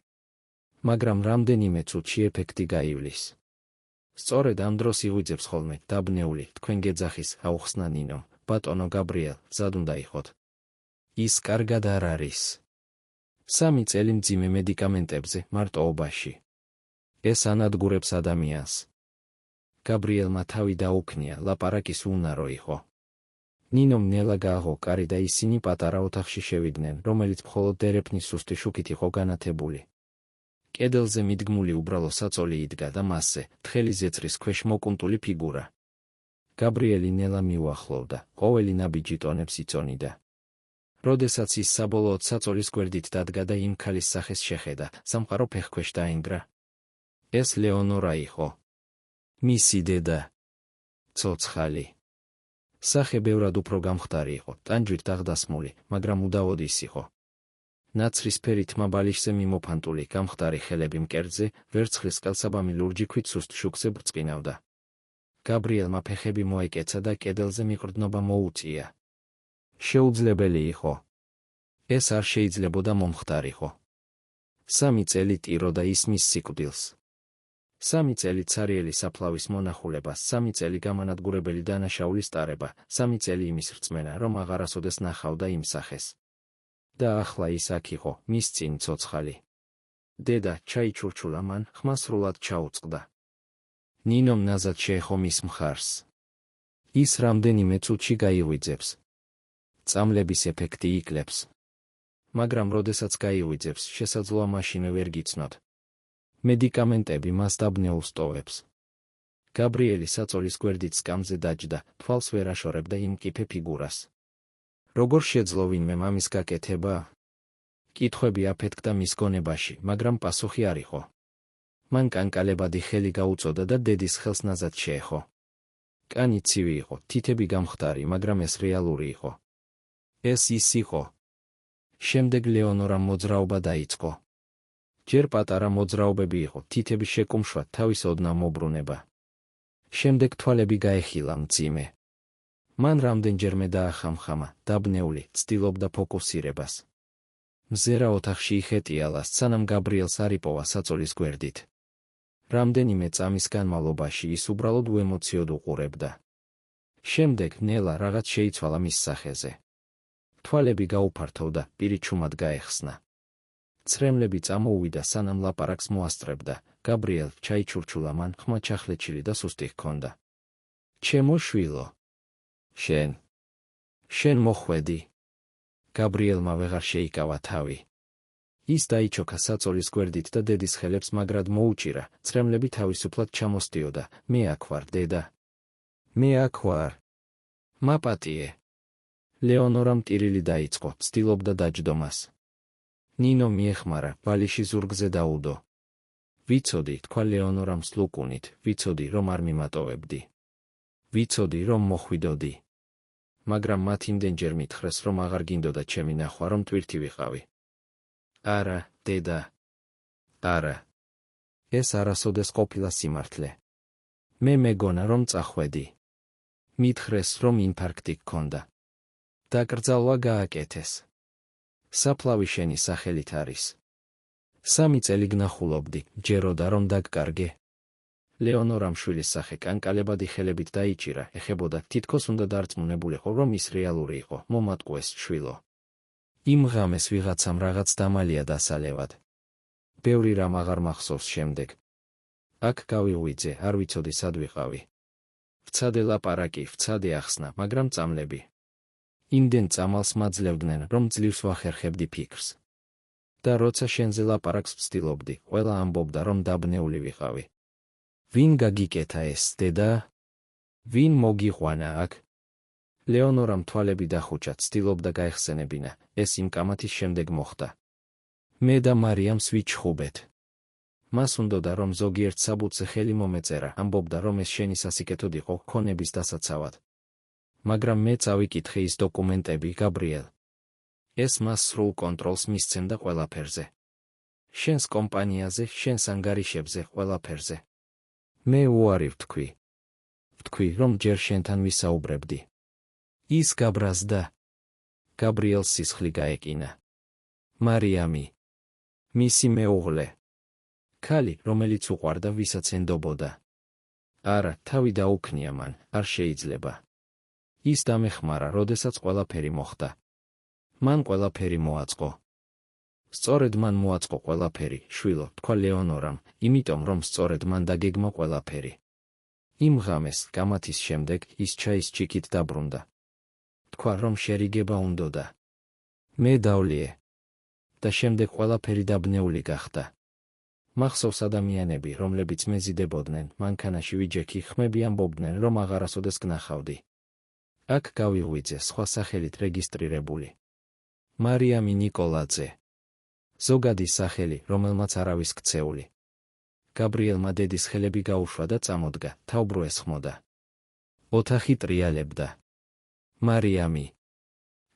მაგრამ რამდენიმე წუთში ეფექტი გაივლის. სწორედ ამ დროს იღვიძებს ხოლმე, დაბნეული, თქვენ გეძახის, აუხსნა ნინომ, ბატონო გაბრიელ, მზად უნდა იყოთ. ის კარგად არ არის. 3 წელი მძიმე მედიკამენტებზე, მარტოობაში. ეს ანადგურებს ადამიანს. გაბრიელმა თავი დაუქნია, ლაპარაკის უნარო იყო. ნინომ ნელა გააღო კარი და ისინი პატარა ოთახში შევიდნენ, რომელიც მხოლოდ დერეფნის სუსტი შუქით იყო განათებული. კედელზე მიდგმული უბრალო საწოლი იდგა და მასზე, თხელი ზეწრის ქვეშ მოკუნტული ფიგურა. გაბრიელი ნელა მიუახლოვდა, ყოველი ნაბიჯი ტონებს იწონიდა. როდესაც ის საბოლოოდ საწოლის გვერდით დადგა და იმ ქალის სახეს შეხედა, სამყარო ფეხქვეშ დაინგრა. ეს ლეონორა იყო. მისი დედა. ცოცხალი. სახე ბევრად უფრო გამხდარი იყო, ტანჯვით დაღდასმული, მაგრამ უდავოდ ის იყო. ნაცრისფერი თმა ბალიშზე მიმოფანტული, გამხდარი ხელები მკერდზე, ვერცხლის ყელსაბამი ლურჯი ქვით სუსტ შუქზე ბრწყინავდა. გაბრიელმა ფეხები მოეკეცა და კედელზე მიყრდნობა მოუწია. შეუძლებელი იყო. ეს არ შეიძლებოდა მომხდარიყო. 3 წელი ტიროდა ის მის სიკვდილს. 3 წელი ცარიელი საფლავის მონახულება, 3 წელი გამანადგურებელი დანაშაულის ტარება, 3 წელი იმის რწმენა, რომ აღარასოდეს ნახავდა იმ სახეს. და ახლა ის აქ იყო, მის წინ ცოცხალი. დედა ჩაიჩურჩულა მან, ხმა სრულად ჩაუწყდა. ნინომ ნაზად შეეხო მის მხარს. ის რამდენიმე წუთში გაიღვიძებს. წამლების ეფექტი იკლებს. მაგრამ როდესაც გაიღვიძებს, შესაძლოა მაშინვე ვერ გიცნოთ. მედიკამენტები მას დაბნეულს ტოვებს. გაბრიელი საწოლის გვერდით სკამზე დაჯდა, თვალს ვერ აშორებდა იმ მკიფე ფიგურას. როგორ შეძლო ვინმე მამის გაკეთება? კითხვები აფეთქდა მის გონებაში, მაგრამ პასუხი არ იყო. მან კანკალებადი ხელი გაუწოდა და დედის ხელს ნაზად შეეხო. კანი ცივი იყო, თითები გამხდარი, მაგრამ ეს რეალური იყო. ეს ის იყო. შემდეგ ლეონორამ მოძრაობა დაიწყო. ჯერ პატარა მოძრაობები იყო, თითების შეკუმშვა, თავის ოდნა მობრუნება. შემდეგ თვალები გაეხილა მძიმე. მან რამდენჯერმე დაახამხამა, დაბნეული, ცდილობდა ფოკუსირებას. მზერა ოთახში იხეტიალა, სანამ გაბრიელს არ იპოვა საწოლის გვერდით. რამდენიმე წამის განმავლობაში ის უბრალოდ უემოციოდ უყურებდა. შემდეგ ნელა რაღაც შეიცვალა მის სახეზე. თვალები გაუფართოვდა, პირი ჩუმად გაეხსნა. ცრემლები წამოუვიდა, სანამ ლაპარაკს მოასწრებდა. გაბრიელ ჩაიჩურჩულა, მან ხმა ჩახლეჩილი და სუსტი ჰქონდა. ჩემო შვილო. შენ მოხვედი. გაბრიელმა ვეღარ შეიკავა თავი. ის დაიჩოქა საწოლის გვერდით და დედის ხელებს მაგრად მოუჭირა, ცრემლები თავისუფლად ჩამოსდიოდა. მე აქ ვარ, დედა. მე აქ ვარ. მაპატიე. ლეონორამ ტირილი დაიწყო, ცდილობდა დაჯდომას. ნინო მიეხმარა, ბალიში ზურგზე დაუდო. ვიცოდი, თქვა ლეონორამ სლუკუნით, ვიცოდი, რომ არ მიმატოვებდი. ვიცოდი, რომ მოხვიდოდი. მაგრამ მათ იმდენჯერ მითხრეს, რომ აღარ გინდოდა ჩემი ნახვა, რომ ტვირთი ვიყავი. არა, დედა. არა. ეს არასოდეს ყოფილა სიმართლე. მე მეგონა, რომ წახვედი. მითხრეს, რომ ინფარქტი გქონდა. დაკრძალვა გააკეთეს. საფლავი შენი სახელით არის. 3 წელი გნახულობდი, ჯეროდა რომ დაგკარგე. ლეონორამ შვილის სახე კანკალებადი ხელებით დაიჭირა, ეხებოდა, თითქოს უნდა დარწმუნებულიყო, რომ ის რეალური იყო, მომატყუეს შვილო. იმ ღამეს ვიღაცამ რაღაც დამალია დასალევად. ბევრი რამ აღარ მახსოვს შემდეგ. აქ გავიღვიძე, არ ვიცოდი სად ვიყავი. ვცადე ლაპარაკი, ვცადე ახსნა, მაგრამ წამლები. იმდენ წამალს მაძლევდნენ, რომ ძლივს ვახერხებდი ფიქრს. და როცა შენზე ლაპარაკს ვცდილობდი, ყველა ამბობდა, რომ დაბნეული ვიყავი. ვინ გაგიკეთა ეს, დედა? ვინ მოგიყვანა აქ? ლეონორამ თვალები დახუჭა, ცდილობდა გაეხსენებინა, ეს იმ კამათის შემდეგ მოხდა. მე და მარიამს ვიჩხუბეთ. მას უნდოდა, რომ ზოგიერთ საბუთზე ხელი მომეწერა, ამბობდა, რომ ეს შენი სასიკეთოდ იყო ქონების დასაცავად. მაგრამ მე წავიკითხე ის დოკუმენტები, გაბრიელ. ეს მას სრულ კონტროლს მისცემდა ყველაფერზე. შენს კომპანიაზე, შენს ანგარიშებზე, ყველაფერზე. მე უარი ვთქვი. ვთქვი, რომ ჯერ შენთან ვისაუბრებდი. ის გაბრაზდა. გაბრიელს სისხლი გაეკინა. მარიამი. მისი მეუღლე. ქალი, რომელიც უყვარდა, ვისაც ენდობოდა. არა, თავი დაუქნია მან, არ შეიძლება. ის დამეხმარა, როდესაც ყველაფერი მოხდა. მან ყველაფერი მოაწყო. სწორედ მან მოაწყო ყველაფერი, შვილო, თქვა ლეონორამ, იმიტომ რომ სწორედ მან დაგეგმა ყველაფერი. იმ ღამეს, კამათის შემდეგ, ის ჩაის ჩიქით დაბრუნდა. თქვა, რომ შერიგება უნდოდა. მე დავლიე. და შემდეგ ყველაფერი დაბნეული გახდა. მახსოვს ადამიანები, რომლებიც მეზიდებოდნენ, მანქანაში ვიჯექი, ხმები ამბობდნენ, რომ აღარასოდეს გნახავდი. აქ გავიღვიძე, სხვა სახელით რეგისტრირებული. მარიამი ნიკოლაძე. ზოგადი სახელი, რომელმაც არავის ქცეული. გაბრიელმა დედის ხელები გაუშვა და წამოდგა, თაუბრო ესხმოდა. ოთახი ტრიალებდა. მარიამი.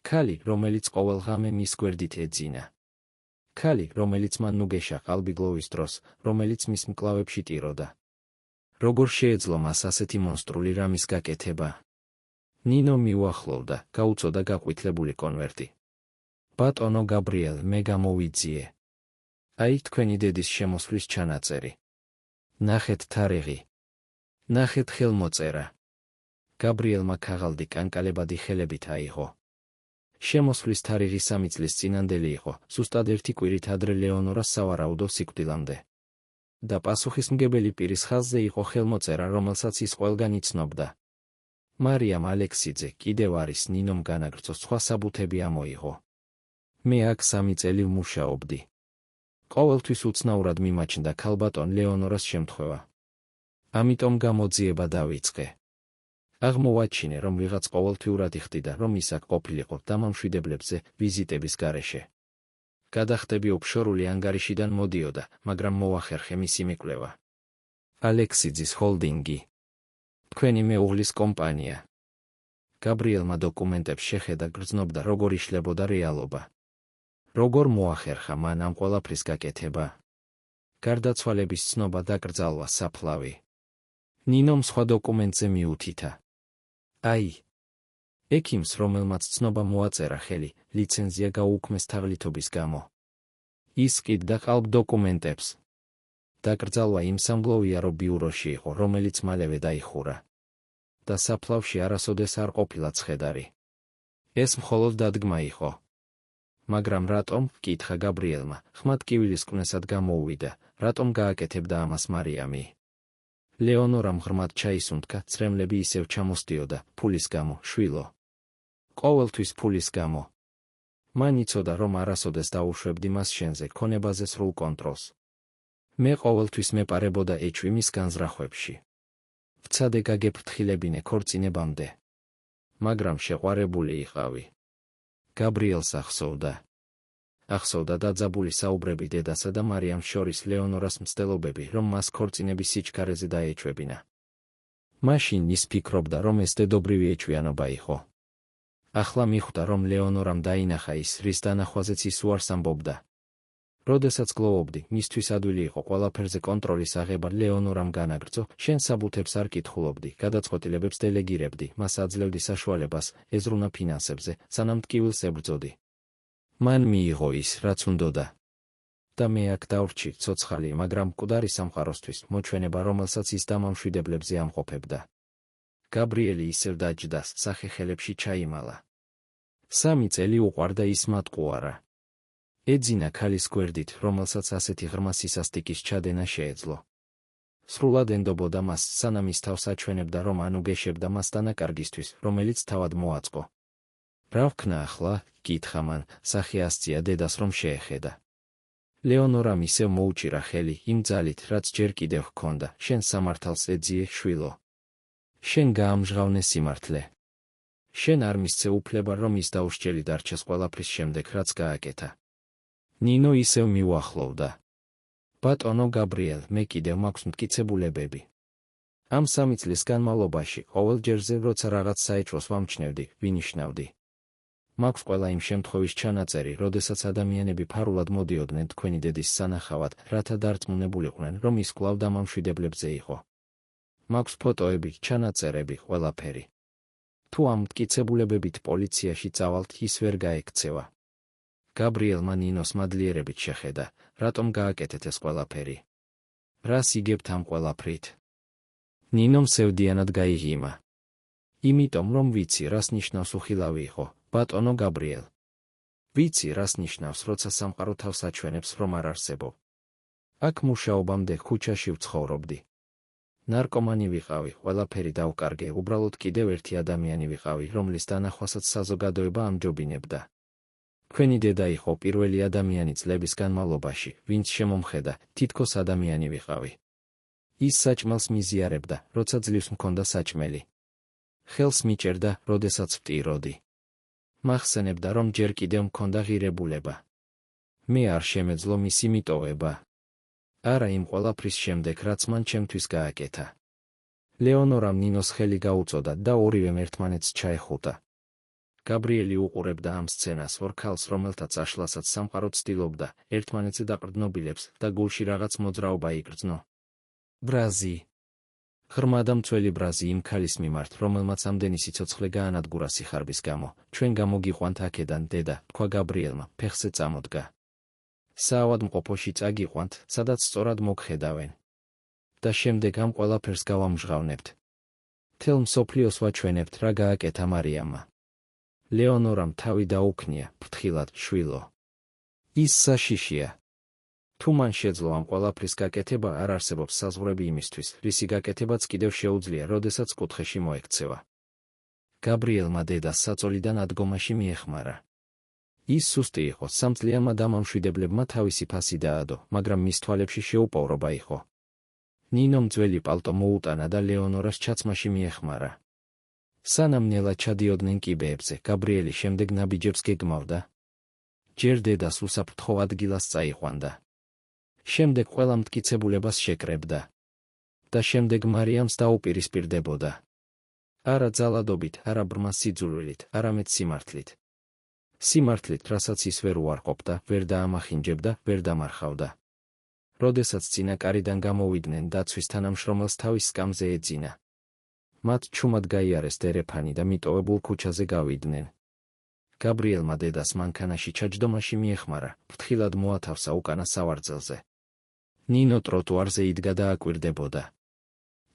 ქალი, რომელიც ყოველ ღამე მის გვერდით ეძინა. ქალი, რომელიც მან ნუგეშა ყალბი გლოვის დროს, რომელიც მის მკლავებში ტიროდა. როგორ შეეძლო მას ასეთი მონსტრული რამის გაკეთება? ნინო მიუახლოვდა, გაუწოდა გაყვითლებული კონვერტი. ბატონო გაბრიელ, მე გამოვიძიე. აი თქვენი დედის შემოსვლის ჩანაწერი. ნახეთ თარიღი. ნახეთ ხელმოწერა. გაბრიელმა ქაღალდი კანკალებადი ხელებით აიღო. შემოსვლის თარიღი 3 წლის წინანდელი იყო, ზუსტად 1 კვირით ადრე ლეონორას სავარაუდო სიკვდილამდე. და პასუხისმგებელი პირის ხაზზე იყო ხელმოწერა, რომელსაც ის ყველგან იცნობდა. მარიამ ალექსიძე კიდევ არის, ნინომ განაგრძო, სხვა საბუთები ამოიღო. მე აქ 3 წელი ვმუშაობდი. ყოველთვის უცნაურად მიმაჩნდა ქალბატონ ლეონორას შემთხვევა. ამიტომ გამოძიება დავიწყე. აღმოვაჩინე, რომ ვიღაც ყოველთვიურად იხდიდა, რომ ის აქ ყოფილიყო დამამშვიდებლებზე, ვიზიტების გარეშე. გადახდები ოფშორული ანგარიშიდან მოდიოდა, მაგრამ მოახერხე მისი მიკვლევა. ალექსიძის ჰოლდინგი. თქვენი მეუღლის კომპანია. გაბრიელმა დოკუმენტებს შეხედა, გრძნობდა, როგორ იშლებოდა რეალობა. როგორ მოახერხა მან ამ ყველაფრის გაკეთება. გარდაცვალების ცნობა დაკრძალვა საფლავი. ნინომ სხვა დოკუმენტზე მიუთითა. აი, ექიმს, რომელმაც ცნობა მოაწერა ხელი, ლიცენზია გაუქმეს თაღლითობის გამო. ის ყიდდა ყალბ დოკუმენტებს. დაკრძალვა იმ სამგლოვიარო ბიუროში იყო, რომელიც მალევე დაიხურა. და საფლავში არასოდეს არ ყოფილა ცხედარი. ეს მხოლოდ დადგმა იყო. მაგრამ რატომ, კითხა გაბრიელმა, ხმა ტკივილის კვნესად გამოუვიდა, რატომ გააკეთებდა ამას მარიამი? ლეონორამ ღრმად ჩაისუნთქა, წრემლები ისევ ჩამოსდიოდა, ფულის გამო, შვილო. ყოველთვის ფულის გამო. მან იცოდა, რომ არასოდეს დაუშვებდი მას შენზე, ქონებაზე სრულ კონტროლს. მე ყოველთვის მეპარებოდა ეჭვი მის განზრახვებში. ვცადე გაგეფრთხილებინე ქორწინებამდე. მაგრამ შეყვარებული იყავი. გაბრიელს ახსოვდა დაძაბული საუბრები დედასა და მარიამს შორის, ლეონორას მცდელობები, რომ მას ქორწინების სიჩქარეზე დაეჩვებინა. მაშინ ის ფიქრობდა, რომ ეს დედობრივი ეჩვიანობა იყო. ახლა მიხვდა, რომ ლეონორამ დაინახა ის, რის დანახვაზეც ის უარს ამბობდა. როდესაც გლოვობდი, მისთვის ადვილი იყო ყველაფერზე კონტროლის აღება, ლეონორამ განაგრძო, შენ საბუთებს არ კითხულობდი, გადაწყვეტილებებს დელეგირებდი, მას აძლევდი საშუალებას, ეზრუნა ფინანსებზე, სანამ ტკივილს ებრძოდი. მან მიიღო ის, რაც უნდოდა. და მე აქ დავრჩი, ცოცხალი, მაგრამ მკვდარი სამყაროსთვის, მოჩვენება, რომელსაც ის დამამშვიდებლებზე ამყოფებდა. გაბრიელი ისევ დაჯდა, სახე ხელებში ჩაიმალა. 3 წელი უყვარდა ის მატყუარა. ეძინა ქალის გვერდით, რომელსაც ასეთი ღრმა სისასტიკის ჩადენა შეეძლო. სრულად ენდობოდა მას, სანამ ის თავს აჩვენებდა, რომ ანუგეშებდა მას დანაკარგისთვის, რომელიც თავად მოაწყო. რა ვქნა ახლა? კითხა მან, სახე ასწია დედას, რომ შეეხედა. ლეონორამ ისევ მოუჭირა ხელი, იმ ძალით, რაც ჯერ კიდევ ჰქონდა, შენ სამართალს ეძიე, შვილო. შენ გაამჟღავნე სიმართლე. შენ არ მისცე უფლება, რომ ის დაუსჯელი დარჩეს ყველაფრის შემდეგ, რაც გააკეთა. ნინო ისევ მიუახლოვდა. ბატონო გაბრიელ, მე კიდევ მაქვს მტკიცებულებები. ამ 3 წლის განმავლობაში, ყოველ ჯერზე, როცა რაღაც საეჭვოს ვამჩნევდი, ვინიშნავდი. მაქვს ყველა იმ შემთხვევის ჩანაწერი, როდესაც ადამიანები ფარულად მოდიოდნენ თქვენი დედის სანახავად, რათა დარწმუნებულიყვნენ, რომ ის კვლავ დამამშვიდებლებზე იყო. მაქვს ფოტოები, ჩანაწერები, ყველაფერი. თუ ამ მტკიცებულებებით პოლიციაში წავალთ, ის ვერ გაექცევა. გაბრიელმა ნინოს მადლიერებით შეხედა, რატომ გააკეთეთ ეს ყველაფერი? რას იგებთ ამ ყველაფრით? ნინომ სევდიანად გაიღიმა. იმიტომ, რომ ვიცი, რას ნიშნავს უხილავი იყო, ბატონო გაბრიელ. ვიცი, რას ნიშნავს, როცა სამყარო თავს აჩვენებს, რომ არ არსებობ. აქ მუშაობამდე ქუჩაში ვცხოვრობდი. ნარკომანი ვიყავი, ყველაფერი დავკარგე, უბრალოდ კიდევ ერთი ადამიანი ვიყავი, რომლის დანახვასაც საზოგადოება ამჯობინებდა. თქვენი დედა იყო პირველი ადამიანი წლების განმავლობაში, ვინც შემომხედა, თითქოს ადამიანი ვიყავი. ის საჭმელს მიზიარებდა, როცა ძლივს მქონდა საჭმელი. ხელს მიჭერდა, როდესაც ვტიროდი. მახსენებდა, რომ ჯერ კიდევ მქონდა ღირებულება. მე არ შემეძლო მისი მიტოვება. არა იმ ყველაფრის შემდეგ, რაც მან ჩემთვის გააკეთა. ლეონორამ ნინოს ხელი გაუწოდა და ორივემ ერთმანეთს ჩაეხუტა. გაბრიელი უყურებდა ამ სცენას, ორ ქალს, რომელთაც აშლასაც სამყარო ცდილობდა, ერთმანეთზე დაყრდნობილებს და გულში რაღაც მოძრაობა იგრძნო. ბრაზი. ღრმა და მცველი ბრაზი იმ ქალის მიმართ, რომელმაც ამდენი სიცოცხლე გაანადგურა სიხარბის გამო. ჩვენ გამოგიყვანთ აქედან, დედა, თქვა გაბრიელმა, ფეხზე წამოდგა. საავადმყოფოში წაგიყვანთ, სადაც სწორად მოგხედავენ. და შემდეგ ამ ყველაფერს გავამჟღავნებთ. მთელ მსოფლიოს ვაჩვენებთ, რა გააკეთა მარიამმა. ლეონორამ თავი დაუქნია, ფრთხილად, შვილო. ის საშიშია. თუ მან შეძლო ამ ყველაფრის გაკეთება, არ არსებობს საზღვრები იმისთვის, რისი გაკეთებაც კიდევ შეუძლია, როდესაც კუთხეში მოექცევა. გაბრიელმა დედას საწოლიდან ადგომაში მიეხმარა. ის სუსტი იყო, 3 წლიანმა დამამშვიდებლებმა თავისი ფასი დაადო, მაგრამ მის თვალებში შეუპოვრობა იყო. ნინომ ძველი პალტო მოუტანა და ლეონორას ჩაცმაში მიეხმარა. სანამ ნელა ჩადიოდნენ კიბეებზე, გაბრიელი შემდეგ ნაბიჯებს გეგმავდა. ჯერ დედას უსაფრთხო ადგილას წაიყვანდა. შემდეგ ყველა მტკიცებულებას შეკრებდა. და შემდეგ მარიამს დაუპირისპირდებოდა. არა ძალადობით, არა ბრმა სიძულვილით, არამედ სიმართლით. სიმართლით, რასაც ის ვერ უარყოფდა, ვერ დაამახინჯებდა, ვერ დამარხავდა. როდესაც წინაკარიდან გამოვიდნენ, დაცვის თანამშრომელს თავის სკამზე ეძინა. მათ ჩუმად გაიარეს დერეფანი და მიტოვებულ ქუჩაზე გავიდნენ. გაბრიელმა დედას მანქანაში ჩაჯდომაში მიეხმარა, ფრთხილად მოათავსა უკანა სავარძელზე. ნინო ტროტუარზე იდგა და აკვირდებოდა.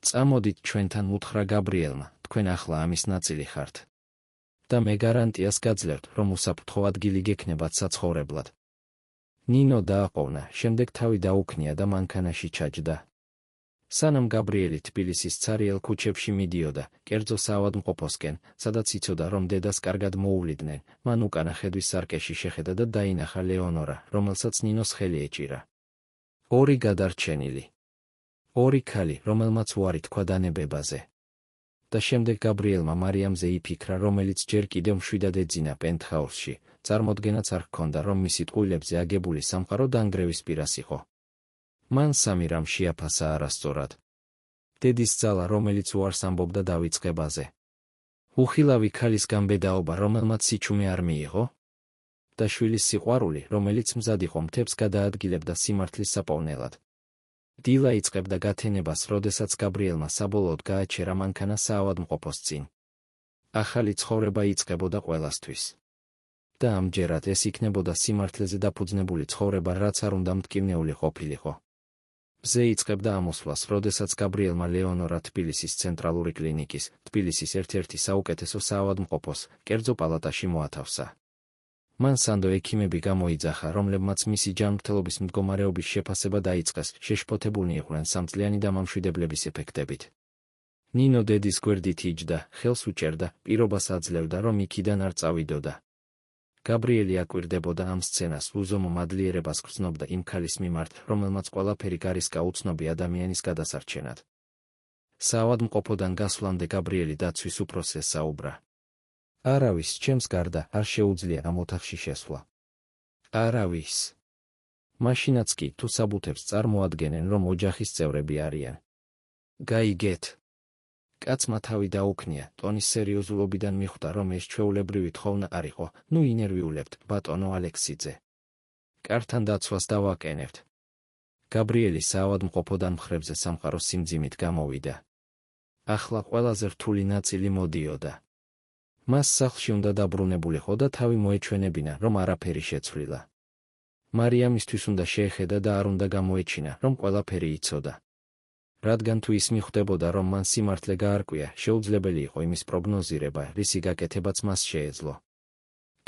წამოდით ჩვენთან, უთხრა გაბრიელმა, თქვენ ახლა ამის ნაწილი ხართ. და მე გარანტიას გაძლევთ, რომ უსაფრთხო ადგილი გექნებათ საცხოვრებლად. ნინო დააყოვნა, შემდეგ თავი დაუქნია და მანქანაში ჩაჯდა. სანამ გაბრიელი თბილისის ცარიელ ქუჩებში მიდიოდა, კერძო საავადმყოფოსკენ, სადაც იცოდა, რომ დედას კარგად მოუვლიდნენ, მან უკანა ხედვის სარკეში შეხედა და დაინახა ლეონორა, რომელსაც ნინოს ხელი ეჭირა. ორი გადარჩენილი. ორი ქალი, რომელმაც უარი თქვა დანებებაზე. და შემდეგ გაბრიელმა მარიამზე იფიქრა, რომელიც ჯერ კიდევ მშვიდად ეძინა პენტჰაუსში, წარმოდგენაც არ ჰქონდა, რომ მისი ტყუილებზე აგებული სამყარო დანგრევის პირას იყო. მან სამი რამ შეაფასა არასწორად. დედის ძალა, რომელიც უარს ამბობდა დავიწყებაზე. უხილავი ქალის გამბედაობა, რომელმაც სიჩუმე არ მიიღო. და შვილის სიყვარული, რომელიც მზად იყო მთებს გადაადგილებდა სიმართლის საპოვნელად. დილა იწყებდა გათენებას, როდესაც გაბრიელმა საბოლოოდ გააჩერა მანქანა საავადმყოფოს წინ. ახალი ცხოვრება იწყებოდა ყველასთვის. და ამჯერად ეს იქნებოდა სიმართლეზე დაფუძნებული ცხოვრება, რაც არ უნდა მტკივნეული ყოფილიყო. მზე იწყებდა ამოსვლას, როდესაც გაბრიელმა ლეონორა თბილისის ცენტრალური კლინიკის, თბილისის ერთ-ერთი საუკეთესო საავადმყოფოს, კერძო პალატაში მოათავსა. მან სანდო ექიმები გამოიძახა, რომლებმაც მისი ჯანმრთელობის მდგომარეობის შეფასება დაიწყეს, შეშფოთებულნი იყვნენ სამწლიანი დამამშვიდებლების ეფექტებით. ნინო დედის გვერდით იჯდა, ხელს უჭერდა, პირობას აძლევდა, რომ იქიდან არ წავიდოდა. გაბრიელი აკვირდებოდა ამ სცენას, უზომო მადლიერებას გრძნობდა იმ ქალის მიმართ, რომელმაც ყველაფერი გარისკა უცნობი ადამიანის გადასარჩენად. საავადმყოფოდან გასვლამდე გაბრიელი დაცვის უფროსს ესაუბრა. არავის, ჩემს გარდა, არ შეუძლია ამ ოთახში შესვლა. არავის. მაშინაც კი, თუ საბუთებს წარმოადგენენ, რომ ოჯახის წევრები არიან. გაიგეთ. კაცმა თავი დაუქნია, ტონის სერიოზულობიდან მიხვდა, რომ ეს ჩვეულებრივი თხოვნა არ იყო, ნუ ინერვიულებთ, ბატონო ალექსიძე. კართან დაცვას დავაკენებთ. გაბრიელი საავადმყოფოდან მხრებზე სამყაროს სიმძიმით გამოვიდა. ახლა ყველაზე რთული ნაწილი მოდიოდა. მას სახლში უნდა დაბრუნებულიყო და თავი მოეჩვენებინა, რომ არაფერი შეცვლილა. მარიამისთვის უნდა შეეხედა და არ უნდა გამოეჩინა, რომ ყველაფერი იცოდა. რადგან თუ ის მიხვდებოდა, რომ მან სიმართლე გაარკვია, შეუძლებელი იყო იმის პროგნოზირება, რისი გაკეთებაც მას შეეძლო.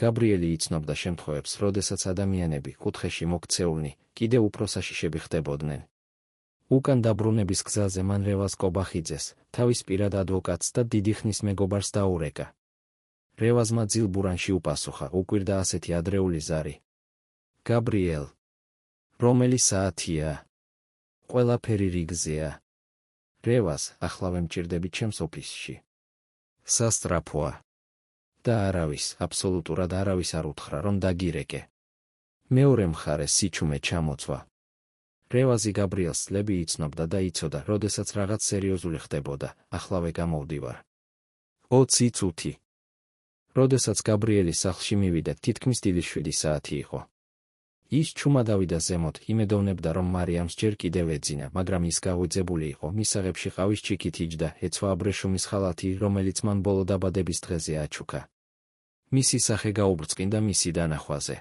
გაბრიელი იცნობდა შემთხვევებს, როდესაც ადამიანები, კუთხეში მოქცეულნი, კიდევ უფრო საშიშები ხდებოდნენ. უკან დაბრუნების გზაზე მან რევაზ კობახიძეს, თავის პირად ადვოკატს და დიდი ხნის მეგობარს დაურეკა. რევაზმა ძილბურანში უპასუხა, უკვირდა ასეთი ადრეული ზარი. გაბრიელ. რომელი საათია? ყველაფერი რიგზეა. რევაზ, ახლა ვემჭირდები ჩემს ოფისში. სასტრაფოა. და არავის, აბსოლუტურად არავის არ უთხრა, რომ დაგირეკე. მეორე მხარე სიჩუმე ჩამოცვა. რევაზი გაბრიელს წლები იცნობდა და იცოდა, როდესაც რაღაც სერიოზული ხდებოდა,ახლავე გამოვდივარ. 20 წუთი. როდესაც გაბრიელი სახლში მივიდა, თითქმის დილის 7 საათი იყო. ის ჩუმად ავიდა ზემოთ, იმედოვნებდა, რომ მარიამს ჯერ კიდევ ეძინა, მაგრამ ის გაღვიძებული იყო, მისაღებში ყავის ჩიქით იჯდა, ეცვა აბრეშუმის ხალათი, რომელიც მან ბოლო დაბადების დღეზე აჩუქა. მისი სახე გაუბრწყინდა მისი დანახვაზე.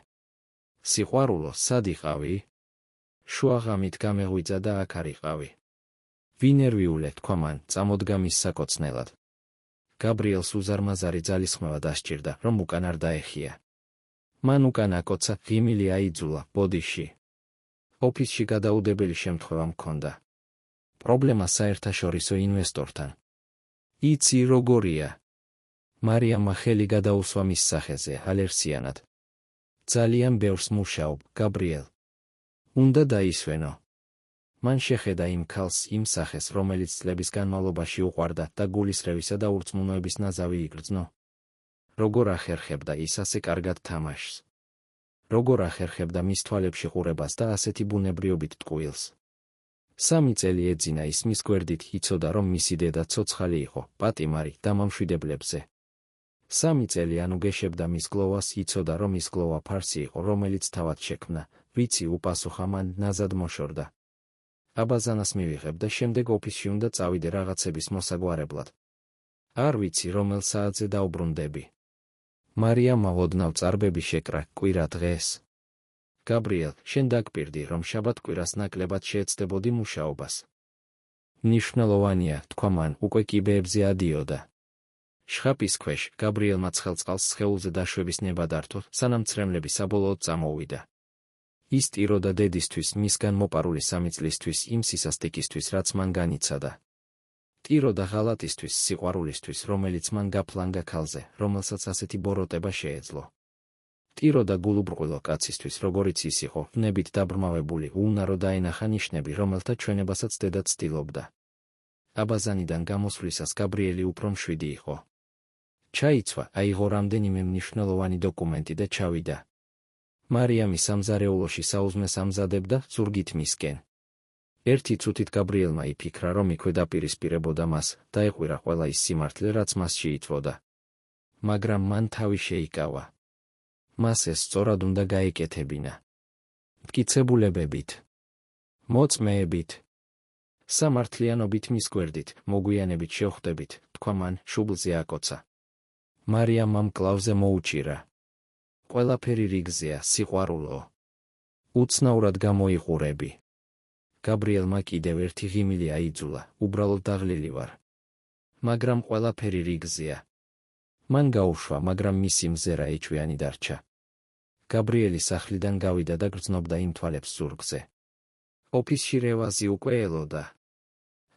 სიყვარულო, სად იყავი? შუაღამით გამეღვიძა და აქ არ იყავი. ვინერვიულე, თქვა მან, წამოდგა მის საკოცნელად. გაბრიელს უზარმაზარი ძალისხმევა დასჭირდა, რომ უკან არ დაეხია. მან უკან აკოცა, ღიმილი აიძულა, ბოდიში. ოფისში გადაუდებელი შემთხვევა მქონდა. პრობლემა საერთაშორისო ინვესტორთან. იცი როგორია? მარიამმა ხელი გადაუსვა მის სახეზე, ალერსიანად. ძალიან ბევრს მუშაობ, გაბრიელ. უნდა დაისვენო. მან შეხედა იმ ქალს, იმ სახეს, რომელიც წლების განმავლობაში უყვარდა და გულისრევისა და ურწმუნოების ნაზავი იგრძნო. როგორ ახერხებდა ის ასე კარგად თამაშს. როგორ ახერხებდა მის თვალებში ყურებას და ასეთი ბუნებრიობით ტყუილს. 3 წელი ეძინა ის მის გვერდით, იცოდა, რომ მისი დედა ცოცხალი იყო, პატიმარი, დამამშვიდებლებზე. 3 წელი ანუგეშებდა მის გლოვას, იცოდა, რომ ის გლოვა ფარსი იყო, რომელიც თავად შექმნა, ვიცი, უპასუხა მან, ნაზად მოშორდა. აბაზანას მივიღებ და შემდეგ ოფისში უნდა წავიდე რაღაცების მოსაგვარებლად. არ ვიცი, რომელ საათზე დაუბრუნდები. მარიამმა ოდნავ წარბები შეკრა, კვირა დღეს. გაბრიელ, შენ დაგპირდი, რომ შაბათ-კვირას ნაკლებად შეეცდებოდი მუშაობას. მნიშვნელოვანია, თქვა მან, უკვე კიბეებზე ადიოდა. შხაპის ქვეშ, გაბრიელმა ცხელწყალს სხეულზე დაშვების ნება დართო, სანამ ცრემლები საბოლოოდ წამოვიდა. ის ტიროდა დედისთვის, მისგან მოპარული 3 წლისთვის, იმ სისასტიკისთვის, რაც მან განიცადა. ტიროდა ღალატისთვის, სიყვარულისთვის, რომელიც მან გაფლანგა ქალზე, რომელსაც ასეთი ბოროტება შეეძლო. ტიროდა გულუბრყვილო კაცისთვის, როგორიც ის იყო, ვნებით დაბრმავებული, უუნარო დაენახა ნიშნები, რომელთა ჩვენებასაც დედა ცდილობდა. აბაზანიდან გამოსვლისას გაბრიელი უფრო მშვიდი იყო. ჩაიცვა, აიღო რამდენიმე მნიშვნელოვანი დოკუმენტი და ჩავიდა. მარიამი სამზარეულოში საუზმეს ამზადებდა, ზურგით მისკენ. ერთი წუთით გაბრიელმა იფიქრა, რომ იქვე დაპირისპირებოდა მას, დაეყვირა ყველა ის სიმართლე, რაც მასში ითვოდა. მაგრამ მან თავი შეიკავა. მას ეს სწორად უნდა გაეკეთებინა. მტკიცებულებებით, მოწმეებით, სამართლიანობით მის გვერდით, მოგვიანებით შევხვდებით, თქვა მან, შუბლზე აკოცა. მარიამმა მკლავზე მოუჭირა. ყველაფერი რიგზეა, სიყვარულო. უცნაურად გამოიყურები. გაბრიელმა კიდევ ერთი ღიმილი აიძულა, უბრალოდ დაღლილი ვარ. მაგრამ ყველაფერი რიგზეა. მან გაუშვა, მაგრამ მისი მზერა ეჭვიანი დარჩა. გაბრიელი სახლიდან გავიდა და გრძნობდა იმ თვალებს ზურგზე. ოფისში რევაზი უკვე ელოდა.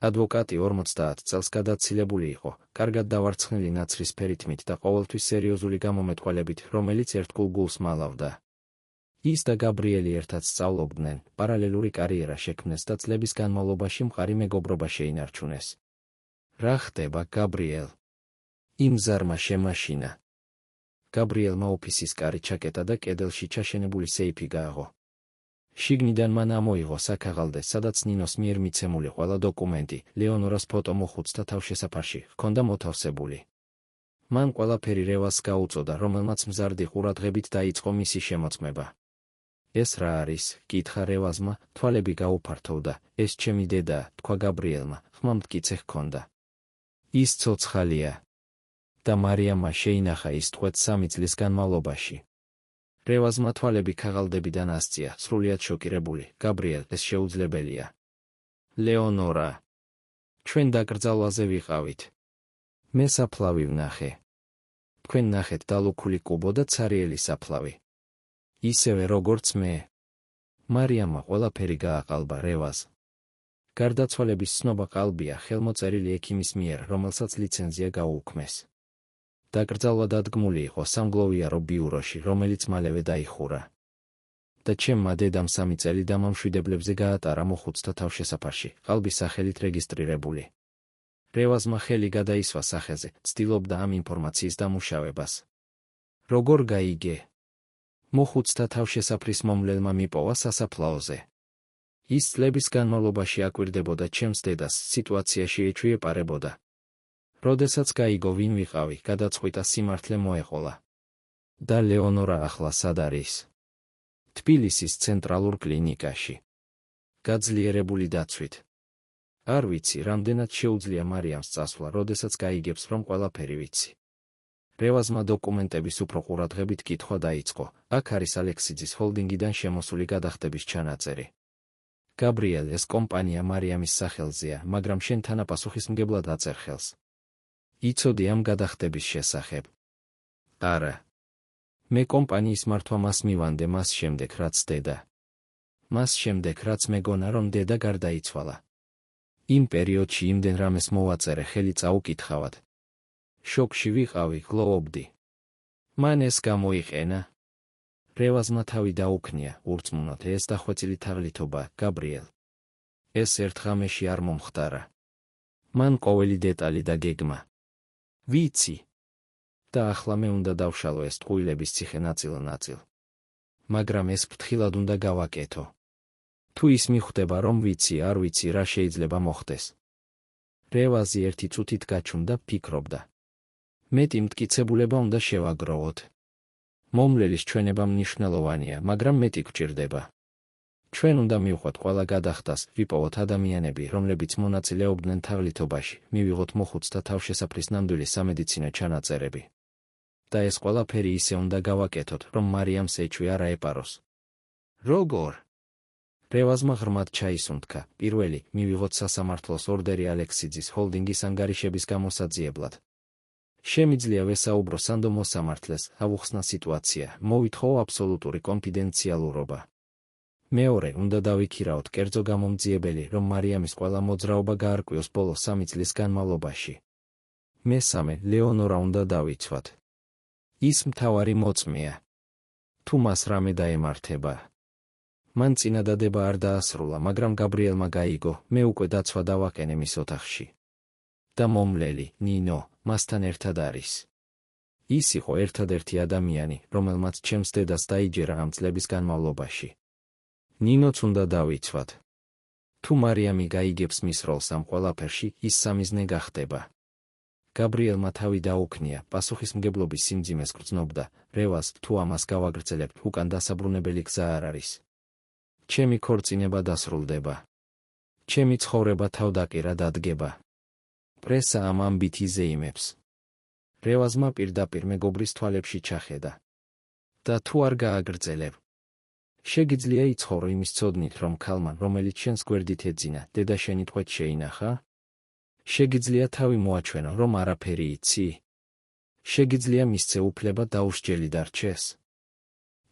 ადვოკატი 50 წელს გადაცილებული იყო, კარგად დავარცხნილი ნაცრისფერი თმით და ყოველთვის სერიოზული გამომეტყველებით, რომელიც ერთგულ გულს მალავდა. ის და გაბრიელი ერთად სწავლობდნენ, პარალელური კარიერა შექმნეს და წლების განმავლობაში მყარი მეგობრობა შეინარჩუნეს. რა ხდება, გაბრიელ? იმ ზარმა შემაშინა. გაბრიელმა ოფისის კარი ჩაკეტა და კედელში ჩაშენებული სეიფი გააღო. შიგნიდან მან ამოიღო საქაღალდე, სადაც ნინოს მიერ მიცემული ყველა დოკუმენტი, ლეონორას ფოტო მოხუცთა თავშესაფარში, ჰქონდა მოთავსებული. მან ყველაფერი რევაზს გაუწოდა, რომელმაც მზარდი ყურადღებით დაიწყო მისი შემოწმება. ეს რა არის? კითხა რევაზმა, თვალები გაუფართოვდა. ეს ჩემი დედაა, თქვა გაბრიელმა, ხმა მტკიცე ჰქონდა. ის ცოცხალია. და მარიამმა შეინახა ის ტყვედ 3 წლის განმავლობაში. რევაზმა თვალები ქაღალდებიდან ასწია, სრულიად შოკირებული. გაბრიელ, ეს შეუძლებელია. ლეონორა, ჩვენ დაკრძალვაზე ვიყავით. მე საფლავი ვნახე. თქვენ ნახეთ დალუქული კუბო და ცარიელი საფლავი. ისევე როგორც მე. მარიამმა ყველაფერი გააყალბა რევაზ. გარდაცვალების ცნობა ყალბია, ხელმოწერილი ექიმის მიერ, რომელსაც ლიცენზია გაუუქმეს. დაკრძალვა დადგმული იყო სამგლოვიარო ბიუროში, რომელიც მალევე დაიხურა. და ჩემმა დედამ 3 წელი დამამშვიდებლებზე გაატარა მოხუცთა თავშესაფარში, ყალბის სახელით რეგისტრირებული. რევაზმა ხელი გადაისვა სახეზე, ცდილობდა ამ ინფორმაციის დამუშავებას. როგორ გაიგე? მოხუცთა თავშესაფრის მომვლელმა მიპოვა სასაფლაოზე. ის წლების განმავლობაში აკვირდებოდა ჩემს დედას, სიტუაციაში ეჩვიეპარებოდა. როდესაც გაიგო ვინ ვიყავი, გადაწყვიტა სიმართლე მოეყოლა. და ლეონორა ახლა სად არის? თბილისის ცენტრალურ კლინიკაში. გაძლიერებული დაცვით. არ ვიცი, რამდენად შეუძლია მარიამს წასვლა, როდესაც გაიგებს, რომ ყველაფერი ვიცი. რევაზმა დოკუმენტების უფრო ყურადღებით კითხვა დაიწყო. აქ არის ალექსიძის ჰოლდინგიდან შემოსული გადახდების ჩანაწერი. გაბრიელ, ეს კომპანია მარიამის სახელზეა, მაგრამ შენ თანაპასუხისმგებლად აწერ ხელს. იცოდი ამ გადახდების შესახებ? არა. მე კომპანიის მართვა მას მივანდე მას შემდეგ, რაც დედა. მას შემდეგ, რაც მეგონა, რომ დედა გარდაიცვალა. იმ პერიოდში იმდენ რამეს მოვაწერე, ხელი წაუკითხავად. შოკში ვიყავი, გლოვობდი. მან ეს გამოიყენა. რევაზმა თავი დაუქნია, ურწმუნოდ, ეს დახვეწილი თაღლითობა, გაბრიელ. ეს ერთ ღამეში არ მომხდარა. მან ყოველი დეტალი და გეგმა. ვიცი. და ახლა მე უნდა დავშალო ეს ტყუილების ციხე ნაწილ-ნაწილ. მაგრამ ეს ფრთხილად უნდა გავაკეთო. თუ ის მიხვდება, რომ ვიცი, არ ვიცი, რა შეიძლება მოხდეს. რევაზი ერთი წუთით გაჩუმდა, ფიქრობდა. მეტი მტკიცებულება უნდა შევაგროვოთ. მომვლელის ჩვენება მნიშვნელოვანია, მაგრამ მეტი გვჭირდება. ჩვენ უნდა მივხვდეთ ყველა გადახდას, ვიპოვოთ ადამიანები, რომლებიც მონაწილეობდნენ თაღლითობაში, მივიღოთ მოხუცთა თავშესაფრის ნამდვილი სამედიცინო ჩანაწერები. და ეს ყველაფერი ისე უნდა გავაკეთოთ, რომ მარიამს ეჭვი არ აეპაროს. როგორ? რევაზმა ღრმად ჩაისუნთქა. პირველი, მივიღოთ სასამართლოს ორდერი ალექსიძის ჰოლდინგის ანგარიშების გამოსაძიებლად. შემიძლია ვესაუბრო სანდო მოსამართლეს, ავუხსნა სიტუაცია, მოვითხოვო აბსოლუტური კონფიდენციალურობა. მეორე, უნდა დავიქირავთ კერძო გამომძიებელი, რომ მარიამის ყველა მოძრაობა გაარკვიოს ბოლო 3 წლის განმავლობაში. მესამე, ლეონორა უნდა დავიცვათ. ის მთავარი მოწმეა. თუ მას რამე დაემართება. მან წინადადება არ დაასრულა, მაგრამ გაბრიელმა გაიგო, მე უკვე დაცვა დავაყენე მის ოთახში. და მომლელი, ნინო, მასთან ერთად არის. ის იყო ერთადერთი ადამიანი, რომელმაც ჩემს დედას დაიჯერა ამ წლების განმავლობაში. ნინოც უნდა დავიცვათ. თუ მარიამი გაიგებს მის როლს ამ ყველაფერში, ის სამიზნე გახდება. გაბრიელმა თავი დაუქნია, პასუხისმგებლობის სიმძიმეს გრძნობდა, რევას, თუ ამას გავაგრძელებთ, უკან დასაბრუნებელი გზა არ არის. ჩემი ქორწინება დასრულდება. ჩემი ცხოვრება თავდაყირა დადგება. პრესა ამ ამბით იზეიმებს. რევაზმა პირდაპირ მეგობრის თვალებში ჩახედა. და თუ არ გააგრძელებ, შეგიძლია იცხოვრო იმის ცოდნით, რომ ქალმა, რომელიც შენს გვერდით ეძინა, დედა შენი თვეთ შეინახა? შეგიძლია თავი მოაჩვენო, რომ არაფერი იცი? შეგიძლია მისცე უფლება დაუსჯელი დარჩეს?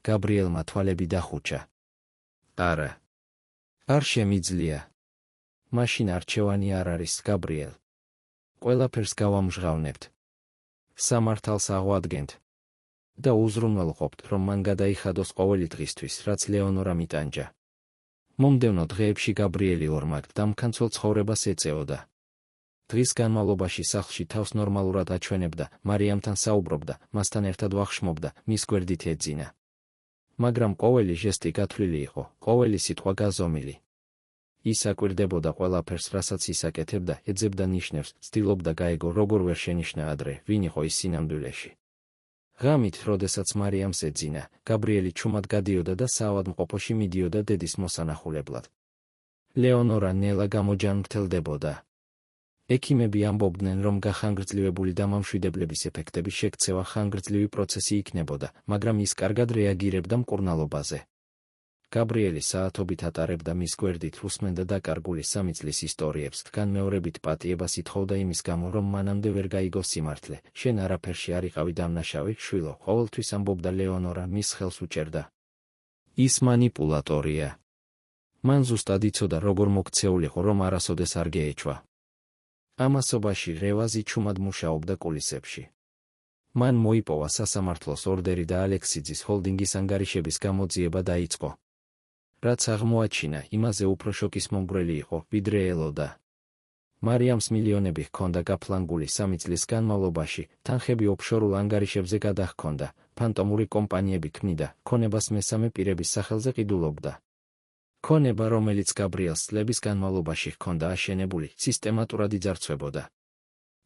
გაბრიელმა თვალები დახუჩა. არა. არ შემიძლია. მაშინ არჩევანი არ არის, გაბრიელ. ყველაფერს გავამჟღავნებთ. სამართალს აღვადგენთ. და უზრუნველყოფთ, რომ მან გადაიხადოს ყოველი დღისთვის, რაც ლეონორა მიტანჯა. მომდევნო დღეებში გაბრიელი ორმაგ და მკანცვალ ცხოვრებას ეწეოდა. დღის განმავლობაში სახლში თავს ნორმალურად აჩვენებდა, მარიამთან საუბრობდა, მასთან ერთად ვახშმობდა, მის გვერდით ეძინა. მაგრამ ყოველი ჟესტი გათვლილი იყო, ყოველი სიტყვა გაზომილი. ის აკვირდებოდა ყველაფერს, რასაც ისაკეთებდა, ეძებდა ნიშნებს, ცდილობდა გაეგო, როგორ ვერ შენიშნა ადრე, ვინ იყო ის სინამდვილეში. ღამით, როდესაც მარიამს ეძინა, გაბრიელი ჩუმად გადიოდა და საავადმყოფოში მიდიოდა დედის მოსანახულებლად. ლეონორა ნელა გამოჯანმრთელდებოდა. ექიმები ამბობდნენ, რომ გახანგრძლივებული დამამშვიდებლების ეფექტები შექცევა ხანგრძლივი პროცესი იქნებოდა, მაგრამ ის კარგად რეაგირებდა მკურნალობაზე. გაბრიელი საათობით ატარებდა მის გვერდით, უსმენდა დაკარგული 3 წლის ისტორიებს, დგანმეორებით პატიებას ითხოვდა იმის გამო, რომ მანამდე ვერ გაიგო სიმართლე. შენ არაფერში არ იყავი დამნაშავე, შვილო, ყოველთვის ამბობდა ლეონორა, მის ხელს უჭერდა. ის მანიპულატორია. მან ზუსტად იცოდა, როგორ მოქცეულიყო, რომ არასოდეს არ გეეჩვა. ამასობაში რევაზი ჩუმად მუშაობდა კულისებში. მან მოიპოვა სასამართლოს ორდერი და ალექსიძის ჰოლდინგის ანგარიშების გამოძიება დაიწყო. რაც აღმოაჩინა, იმაზე უფრო შოკის მომგვრელი იყო, ვიდრე ელოდა. მარიამს მილიონები ჰქონდა გაფლანგული 3 წლის განმავლობაში, თანხები ოფშორულ ანგარიშებზე გადაჰქონდა, ფანტომური კომპანიები ქმნიდა, ქონებას მესამე პირების სახელზე ყიდულობდა. ქონება, რომელიც გაბრიელს წლების განმავლობაში ჰქონდა აშენებული, სისტემატურად იძარცვებოდა.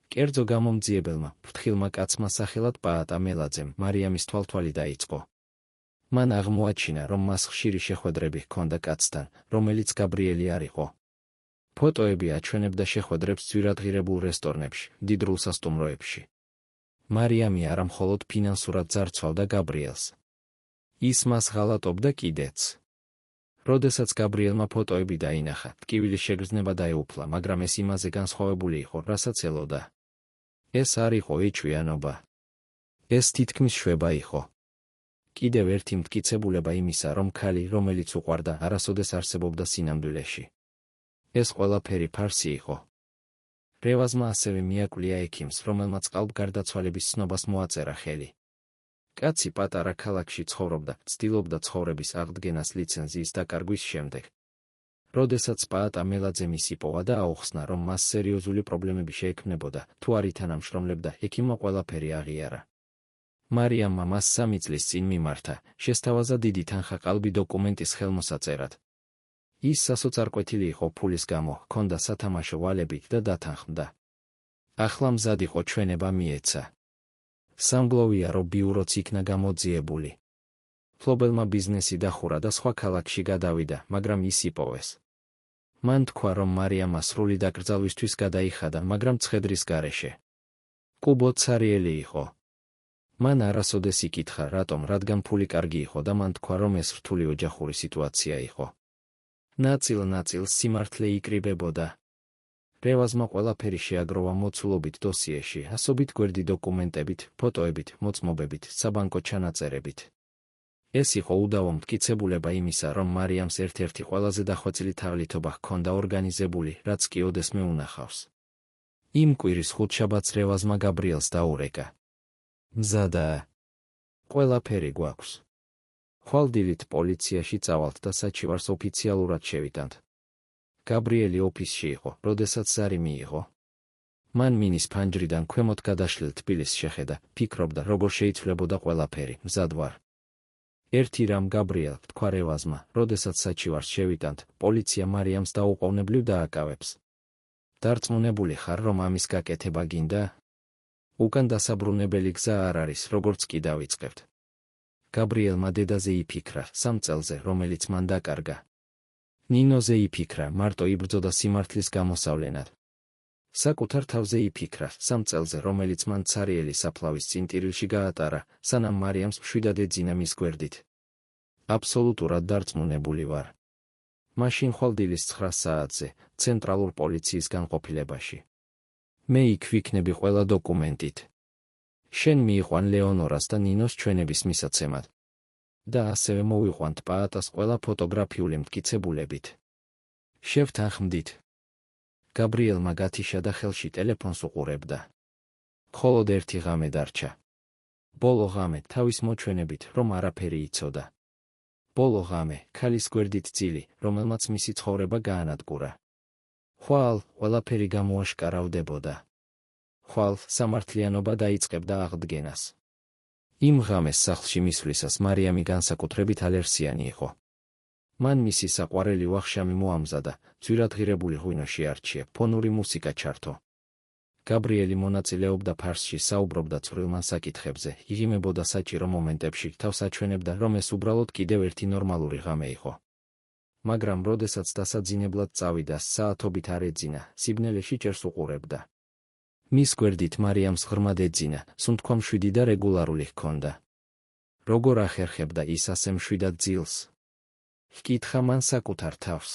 კერძო გამომძიებელმა, ფრთხილმა კაცმა სახელად პაატა მელაძემ, მარიამის თვალთვალი დაიწყო. მან აღმოაჩინა, რომ მას ხშირი შეხვედრები ჰქონდა კაცთან, რომელიც გაბრიელი არ იყო. ფოტოები აჩვენებდა შეხვედრებს ძვირადღირებულ რესტორნებში, მდიდრულ სასტუმროებში. მარიამი არა მხოლოდ ფინანსურად ძარცვავდა გაბრიელს. ის მას ღალატობდა კიდეც. როდესაც გაბრიელმა ფოტოები დაინახა, ტკივილის შეგრძნება დაეუფლა, მაგრამ ეს იმაზე განსხვავებული იყო, რასაც ელოდა. ეს არ იყო ეჭვიანობა. ეს თითქმის შვება იყო. კიდევ ერთი მტკიცებულება იმისა, რომ ქალი, რომელიც უყვარდა, არასოდეს არსებობდა სინამდვილეში. ეს ყველაფერი ფარსი იყო. რევაზმა ასევე მიაკვლია ექიმს, რომელმაც ყალბგარდაცვალების ცნობას მოაწერა ხელი. კაცი პატარა ქალაქში ცხოვრობდა, ცდილობდა ცხოვრების აღდგენას ლიცენზიის დაკარგვის შემდეგ. როდესაც პაატა მელაძემ ის იპოვა და აუხსნა, რომ მას სერიოზული პრობლემები შეექმნებოდა, თუ არ ითანამშრომლებდა, ექიმმა ყველაფერი აღიარა. მარიამმა მას 3 წლის წინ მიმართა, შესთავაზა დიდი თანხა ყალბი დოკუმენტის ხელმოსაწერად. ის სასოწარკვეთილი იყო ფულის გამო, ჰქონდა სათამაშო ვალები და დათანხმდა. ახლა მზად იყო ჩვენება მიეცა. სამგლოვია, რომ ბიუროც იქნა გამოძიებული. ფლობელმა ბიზნესი დახურა და სხვა ქალაქში გადავიდა, მაგრამ ის იპოვეს. მან თქვა, რომ მარიამა სრული დაკრძალვისთვის გადაიხადა, მაგრამ ცხედრის გარეშე. კუბო ცარიელი იყო. მან არასოდეს იკითხა, რატომ, რადგან ფული კარგი იყო და მან თქვა, რომ ეს რთული ოჯახური სიტუაცია იყო. ნაწილ-ნაწილს სიმართლე იკრიბებოდა. რევაზმა ყველაფერი შეაგროვა მოცულობით დოსიეში, ასობით გვერდი დოკუმენტებით, ფოტოებით, მოწმობებით, საბანკო ჩანაწერებით. ეს იყო უდავო მტკიცებულება იმისა, რომ მარიამს ერთ-ერთი ყველაზე დახვეწილი თაღლითობა ჰქონდა ორგანიზებული, რაც კი ოდესმე უნახავს. იმ კვირის ხუთშაბათს რევაზმა გაბრიელს დაურეკა. მზადაა. ყველაფერი გვაქვს. ხვალდილით პოლიციაში წავალთ და საჩივარს ოფიციალურად შევიტანთ. გაბრიელი ოფისში იყო, როდესაც ზარი მიიღო. მან მინის ფანჯრიდან ქვემოთ გადაშლილ თბილისს შეხედა, ფიქრობდა, როგორ შეიცვლებოდა ყველაფერი, მზად ვარ. ერთი რამ გაბრიელ, თქვა რევაზმა, როდესაც საჩივარს შევიტანთ, პოლიცია მარიამს დაუყოვნებლივ დააკავებს. დარწმუნებული ხარ, რომ ამის გაკეთება გინდა? უკან დასაბრუნებელი გზა არ არის, როგორც კი დავიწყებთ. გაბრიელმა დედაზე იფიქრა, 3 წელზე, რომელიც მან დაკარგა. ნინოზე იფიქრა, მარტო იბრძოდა სიმართლის გამოსავლენად. საკუთარ თავზე იფიქრა, 3 წელზე, რომელიც მან ცარიელი საფლავის წინტირილში გაატარა, სანამ მარიამს მშვიდად ეძინა მის გვერდით. აბსოლუტურად დარწმუნებული ვარ. მაშინ ხვალდილის 9 საათზე, ცენტრალურ პოლიციის განყოფილებაში. მე იქ ვიქნები ყველა დოკუმენტით. შენ მიიყვან ლეონორას და ნინოს ჩვენების მისაცემად. და ასევე მოვიყვანთ პაატას ყველა ფოტოგრაფიული მტკიცებულებით. შევთანხმდით. გაბრიელმა გათიშა და ხელში ტელეფონს უყურებდა. მხოლოდ ერთი ღამე დარჩა. ბოლო ღამე, თავის მოჩვენებით, რომ არაფერი იცოდა. ბოლო ღამე, ქალის გვერდით ძილი, რომელმაც მისი ცხოვრება გაანადგურა. ხვალ, ყველაფერი გამოაშკარავდებოდა. ხვალ, სამართლიანობა დაიწყებდა აღდგენას. იმ ღამეს სახლში მისვლისას მარიამი განსაკუთრებით ალერსიანი იყო. მან მისი საყვარელი ვახშამი მოამზადა, ძვირადღირებული ღვინო შეარჩია, ფონური მუსიკა ჩართო. გაბრიელი მონაწილეობდა ფარსში, საუბრობდა წვრილმან საკითხებზე, იღიმებოდა საჭირო მომენტებში, თავს აჩვენებდა, რომ ეს უბრალოდ კიდევ ერთი ნორმალური ღამე იყო. მაგრამ როდესაც დასაძინებლად წავიდა, საათობით არ ეძინა, სიბნელეში ჭერს უყურებდა. მის გვერდით მარიამს ღრმად ეძინა, სუნთქვა მშვიდი და რეგულარული ჰქონდა. როგორ ახერხებდა ის ასე მშვიდად ძილს? ჰკითხა მან საკუთარ თავს.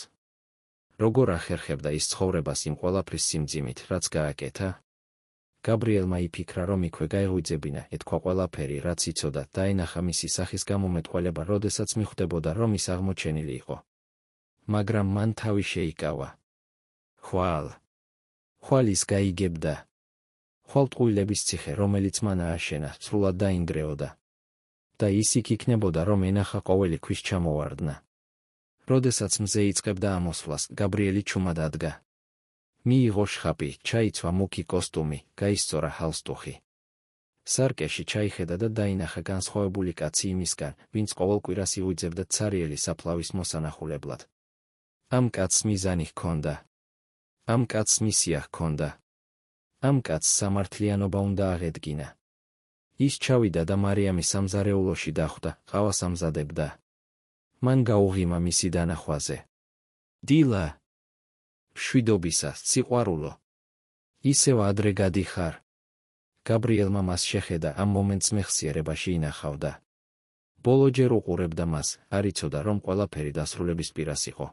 როგორ ახერხებდა ის ცხოვრებას იმ ყველაფრის სიმძიმით, რაც გააკეთა? გაბრიელმა იფიქრა, რომ იქვე გაეღვიძებინა, ეთქვა ყველაფერი, რაც იცოდა, დაენახა მისი სახის გამომეტყველება, როდესაც მიხვდებოდა, რომ ის აღმოჩენილი იყო. მაგრამ მან თავი შეიკავა. ხვალ. ხვალ ის გაიგებდა. ხვალტყუილების ციხე, რომელიც მან ააშენა, სრულად დაინგრეოდა. და ის იქ იქნებოდა, რომ ენახა ყოველი ქვის ჩამოვარდნა. როდესაც მზე იწყებდა ამოსვლას, გაბრიელი ჩუმად ადგა. მიიღო შხაპი, ჩაიცვა მუქი კოსტუმი, გაისწორა ჰალსტუხი. სარკეში ჩაიხედა და დაინახა განსხვავებული კაცი იმისგან, ვინც ყოველ კვირას იღვიძებდა ცარიელი საფლავის მოსანახულებლად. ამ კაცს მიზანი ჰქონდა. ამ კაცს მისია ჰქონდა. ამ კაცს სამართლიანობა უნდა აღედგინა. ის ჩავიდა და მარიამის სამზარეულოში დახვდა, ყავას ამზადებდა. მან გაუღიმა მისი დანახვაზე. დილა. მშვიდობისა, სიყვარულო. ისევ ადრე გადიხარ. გაბრიელმა მას შეხედა, ამ მომენტს მეხსიერებაში ინახავდა. ბოლოჯერ უყურებდა მას, არ იცოდა, რომ ყველაფერი დასრულების პირას იყო.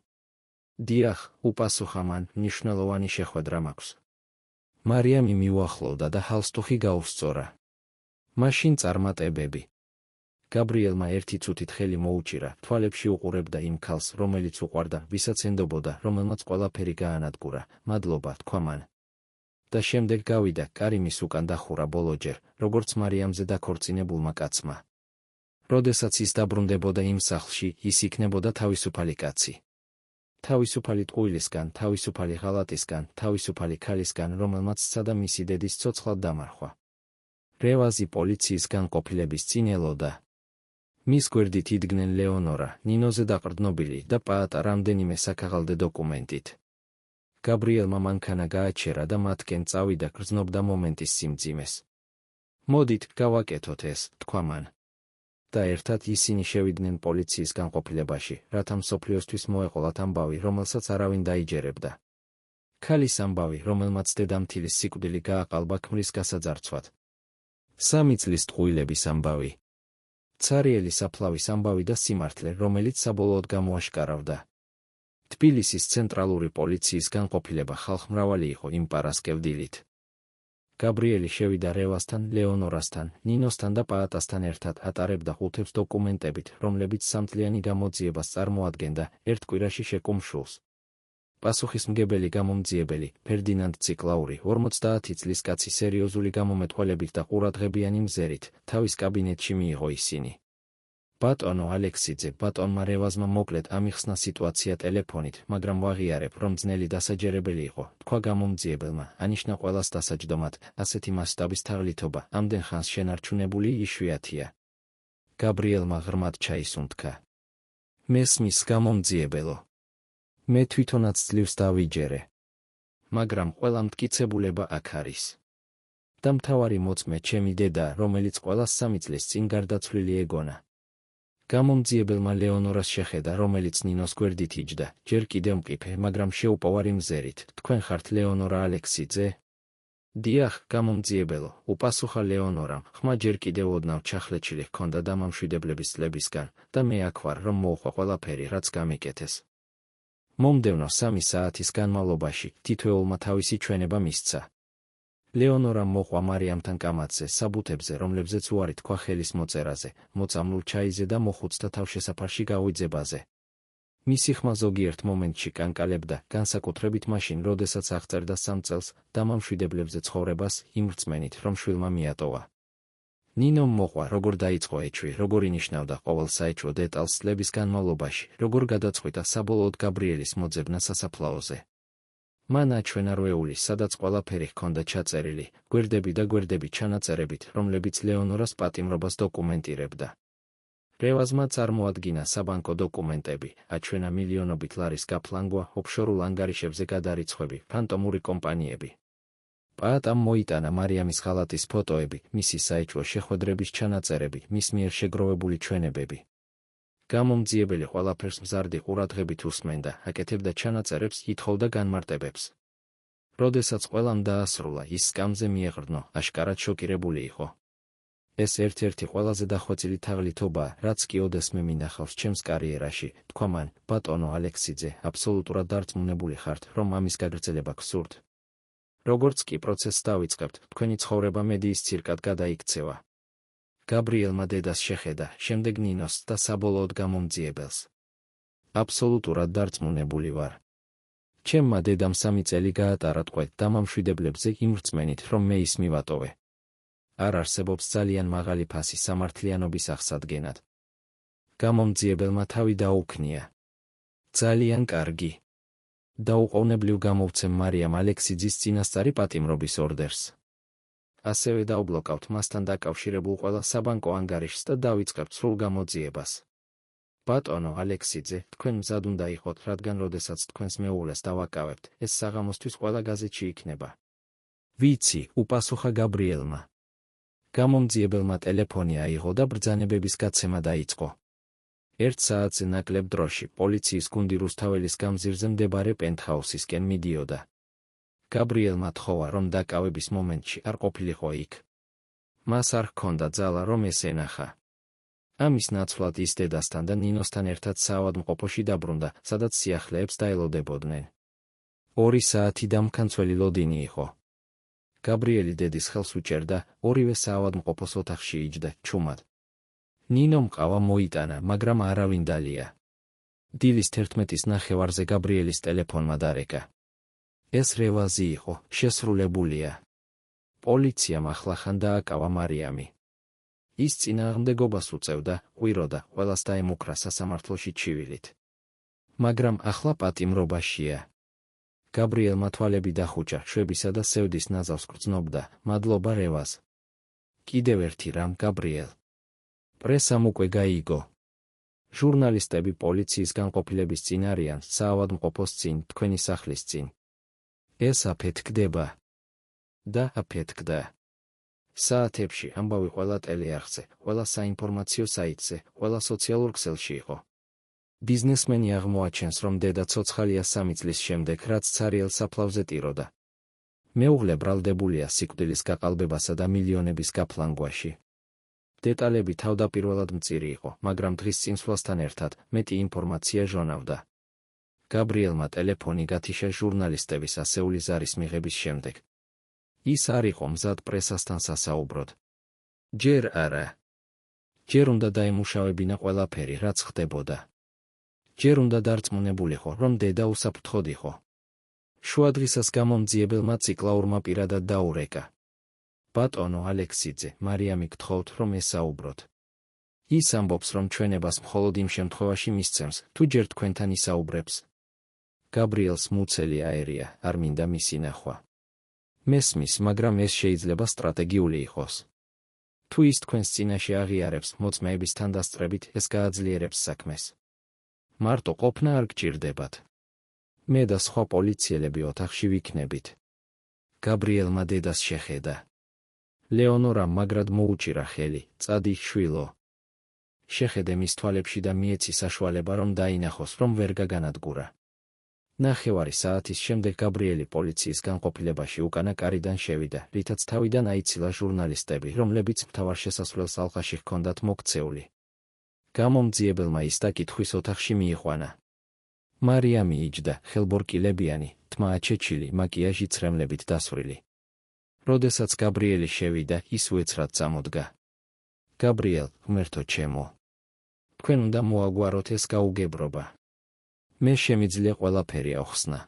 დიახ, უპასუხა მან, მნიშვნელოვანი შეხვედრა მაქვს. მარიამი მიუახლოვდა და ჰალსტუხი გაუსწორა. მაშინ წარმატებები. გაბრიელმა ერთი წუთით ხელი მოუჭირა, თვალებში უყურებდა იმ ქალს, რომელიც უყვარდა, ვისაც ენდობოდა, რომელმაც ყველაფერი გაანადგურა. მადლობა, თქვა მან. და შემდეგ გავიდა, კარიმის უკან დახურა ბოლოჯერ, როგორც მარიამზე დაქორწინებულმა კაცმა. როდესაც ის დაბრუნდებოდა იმ სახლში, ის იქნებოდა თავისუფალი კაცი. თავისუფალი ტყუილისგან, თავისუფალი ღალატისგან, თავისუფალი ქალისგან, რომელმაც სცადა მისი დედის ცოცხლად დამარხვა. რევაზი პოლიციის განყოფილების წინ ელოდა. მის გვერდით იდგნენ ლეონორა, ნინოზე დაყრდნობილი და პაატა რამდენიმე საქაღალდე დოკუმენტით. გაბრიელმა მანქანა გააჩერა და მათკენ წავიდა, გრძნობდა მომენტის სიმძიმეს. მოდით, გავაკეთოთ ეს, თქვა მან. და ერთად ისინი შევიდნენ პოლიციის განყოფილებაში, რათა მსოფლიოსთვის მოეყოლათ ამბავი, რომელსაც არავინ დაიჯერებდა. ქალის ამბავი, რომელმაც დედამთილის სიკვდილი გააყალბა ქმრის გასაძარცვად. 3 წლის ტყუილების ამბავი. ცარიელი საფლავის ამბავი და სიმართლე, რომელიც საბოლოოდ გამოაშკარავდა. თბილისის ცენტრალური პოლიციის განყოფილება ხალხმრავალი იყო იმ პარასკევდილით. გაბრიელი შევიდა რევასთან, ლეონორასთან, ნინოსთან და პაატასთან ერთად ატარებდა ყუთებს დოკუმენტებით, რომლებიც სამწლიანი გამოძიებას წარმოადგენდა ერთ კვირაში შეკუმ შულს. პასუხისმგებელი გამომძიებელი, ფერდინანდ ციკლაური, 50 წლის კაცი სერიოზული გამომეტყველებით და ყურადღებიანი მზერით, თავის კაბინეტში მიიღო ისინი. ბატონო ალექსიძე, ბატონმა რევაზმა მოკლედ ამიხსნა სიტუაცია ტელეფონით, მაგრამ ვაღიარებ, რომ ძნელი დასაჯერებელი იყო, თქვა გამომძიებელმა, ანიშნა ყველას დასაჯდომად, ასეთი მასშტაბის თაღლითობა, ამდენ ხანს შენარჩუნებული იშვიათია. გაბრიელმა ღრმად ჩაისუნთქა. მესმის გამომძიებელო. მე თვითონაც ძლივს დავიჯერე. მაგრამ ყველა მტკიცებულება აქ არის. და მთავარი მოწმე ჩემი დედა, რომელიც ყველას 3 წლის წინ გარდაცვლილი ეგონა. გამომძიებელმა ლეონორას შეხედა, რომელიც ნინოს გვერდით იჯდა, ჯერ კიდევ მყიფე, მაგრამ შეუპოვარი მზერით. თქვენ ხართ ლეონორა ალექსიძე? დიახ, გამომძიებელო, უპასუხა ლეონორამ, ხმა ჯერ კიდევ ოდნავ ჩახლეჩილი ჰქონდა დამამშვიდებლების წლებისგან, და მე აქ ვარ, რომ მოუხვა ყველაფერი, რაც გამიკეთეს. მომდევნო 3 საათის განმავლობაში თითოეულმა თავისი ჩვენება მისცა. ლეონორამ მოყვა მარიამთან კამათზე, საბუთებზე, რომლებზეც უარი თქვა ხელის მოწერაზე, მოწამლულ ჩაიზე და მოხუცთა თავშესაფარში გაუძებაზე. მისი ხმა ზოგიერთ მომენტში კანკალებდა, განსაკუთრებით მაშინ, როდესაც აღწერდა 3 წელს დამამშვიდებლებზე ცხოვრებას, იმ რწმენით, რომ შვილმა მიატოვა. ნინომ მოყვა, როგორ დაიწყო ეჭვი, როგორ ინიშნავდა ყოველ საეჭვო დეტალს წლების განმავლობაში, როგორ გადაწყვიტა საბოლოოდ გაბრიელის მოძებნა სასაფლაოზე. მან აჩვენა რვეული, სადაც ყველაფერი ჰქონდა ჩაწერილი, გვერდები და გვერდები ჩანაწერებით, რომლებიც ლეონორას პატიმრობას დოკუმენტირებდა. რევაზმა წარმოადგინა საბანკო დოკუმენტები, აჩვენა მილიონობით ლარის გაფლანგვა, ოფშორულ ანგარიშებზე გადარიცხვები, ფანტომური კომპანიები. პაატამ მოიტანა მარიამის ხალატის ფოტოები, მისი საეჭვო შეხვედრების ჩანაწერები, მის მიერ შეგროვებული ჩვენებები. გამომძიებელი ყველაფერს მზარდი ყურადღებით უსმენდა, აკეთებდა ჩანაწერებს, ითხოვდა განმარტებებს. როდესაც ყველამ დაასრულა, ის სკამზე მიეღრდნო, აშკარად შოკირებული იყო. ეს ერთ-ერთი ყველაზე დახვეწილი თაღლითობაა, რაც კი ოდესმე მინახავს ჩემს კარიერაში, თქვა მან, ბატონო ალექსიძე, აბსოლუტურად დარწმუნებული ხართ, რომ ამის გაგრძელება გსურთ. როგორც კი პროცესს დავიწყებთ, თქვენი ცხოვრება მედიის ცირკად გადაიქცევა. გაბრიელმა დედას შეხედა, შემდეგ ნინოს და საბოლოოდ გამომძიებელს. აბსოლუტურად დარწმუნებული ვარ. ჩემმა დედამ 3 წელი გაატარა ტყვედ დამამშვიდებლებზე იმ რწმენით, რომ მე ის მივატოვე. არ არსებობს ძალიან მაღალი ფასი სამართლიანობის აღსადგენად. გამომძიებელმა თავი დაუქნია. ძალიან კარგი. დაუყოვნებლივ გამოვცემ მარიამ ალექსიძის წინასწარი პატიმრობის ორდერს. ასევე დაუბლოკავთ მასთან დაკავშირებულ ყველა საბანკო ანგარიშს და დავიწყებთ სრულ გამოძიებას. ბატონო ალექსიძე, თქვენ მზად უნდა იყოთ, რადგან როდესაც თქვენს მეუღლეს დავაკავებთ, ეს საღამოსთვის ყველა გაზეთში იქნება. ვიცი, უპასუხა გაბრიელმა. გამომძიებელმა ტელეფონი აიღო და ბრძანებების გაცემა დაიწყო. 1 საათზე ნაკლებ დროში პოლიციის გუნდი რუსთაველის გამზირზე მდებარე პენტჰაუსისკენ მიდიოდა. გაბრიელმა თხოვა, რომ დაკავების მომენტში არ ყოფილიყო იქ. მას არ ჰქონდა ძალა, რომ ეს ენახა. ამის ნაცვლად ის დედასთან და ნინოსთან ერთად საავადმყოფოში დაბრუნდა, სადაც სიახლეებს დაელოდებოდნენ. 2 საათი დამქანცველი ლოდინი იყო. გაბრიელი დედის ხელს უჭერდა, ორივე საავადმყოფოს ოთახში იჯდა, ჩუმად. ნინო მყავა მოიტანა, მაგრამ არავინ დალია. დილის 11-ის ნახევარზე გაბრიელის ტელეფონმა დარეკა. ეს რევაზი იყო, შესრულებულია. პოლიციამ ახლახან დააკავა მარიამი. ის წინააღმდეგობას უწევდა, ყვიროდა, ყველას დაემუქრა სასამართლოში ჩივილით. მაგრამ ახლა პატიმრობაშია. გაბრიელმა თვალები დახუჭა, შვებისა და სევდის ნაზავს გრძნობდა, მადლობა რევაზ. კიდევ ერთი რამ, გაბრიელ. პრესამ უკვე გაიგო. ჟურნალისტები პოლიციის განყოფილების წინ არიან, საავადმყოფოს წინ, თქვენი სახლის წინ. ეს აფეთქდება. და აფეთქდა. საათებში ამბავი ყველა ტელეარხზე, ყველა საინფორმაციო საიტზე, ყველა სოციალურ ქსელში იყო. ბიზნესმენი აღმოაჩენს, რომ დედა ცოცხალია 3 წლის შემდეგ, რაც ცარიელ საფლავზე ტიროდა. მეუღლე ბრალდებულია სიკვდილის გაყალბებასა და მილიონების გაფლანგვაში. დეტალები თავდაპირველად მწირი იყო, მაგრამ დღის წინსვლასთან ერთად მეტი ინფორმაცია ჟონავდა. გაბრიელმა ტელეფონი გათიშა ჟურნალისტების ასეული ზარის მიღების შემდეგ. ის არ იყო მზად პრესასთან სასაუბროდ. ჯერ არა. ჯერ უნდა დაემუშავებინა ყველაფერი, რაც ხდებოდა. ჯერ უნდა დარწმუნებულიყო, რომ დედა უსაფრთხოდ იყო. შუადღისას გამომძიებელმა ციკლაურმა პირადად დაურეკა. ბატონო ალექსიძე, მარიამი გთხოვთ, რომ ესაუბროთ. ის ამბობს, რომ ჩვენებას მხოლოდ იმ შემთხვევაში მისცემს, თუ ჯერ თქვენთან ისაუბრებს. გაბრიელს მუცელი აერია, არ მინდა მისი ნახვა. მესმის, მაგრამ ეს შეიძლება სტრატეგიული იყოს. თუ ის თქვენს წინაშე აღიარებს მოწმეებისთან დასწრებით, ეს გააძლიერებს საქმეს. მარტო ყოფნა არ გჭირდებათ. მე და სხვა პოლიციელები ოთახში ვიქნებით. გაბრიელმა დედას შეხედა. ლეონორამ მაგრად მოუჭირა ხელი, წადი შვილო. შეხედე მის თვალებში და მიეცი საშუალება, რომ დაინახოს, რომ ვერ გაგანადგურა. ნახევარი საათის შემდეგ გაბრიელი პოლიციის განყოფილებაში უკანა კარიდან შევიდა, რითაც თავიდან აიცილა ჟურნალისტები, რომლებიც მთავარ შესასვლელს ალყაში ჰქონდათ მოქცეული. გამომძიებელმა ის დაკითხვის ოთახში მიიყვანა. მარიამი იჯდა, ხელბორკილებიანი, თმა აჩეჩილი, მაკიაჟი ცრემლებით დასვრილი. როდესაც გაბრიელი შევიდა, ის უეცრად წამოდგა. გაბრიელ, ღმერთო ჩემო, თქვენ უნდა მოაგვაროთ ეს გაუგებრობა. მე შემიძლია ყველაფერი ახსნა.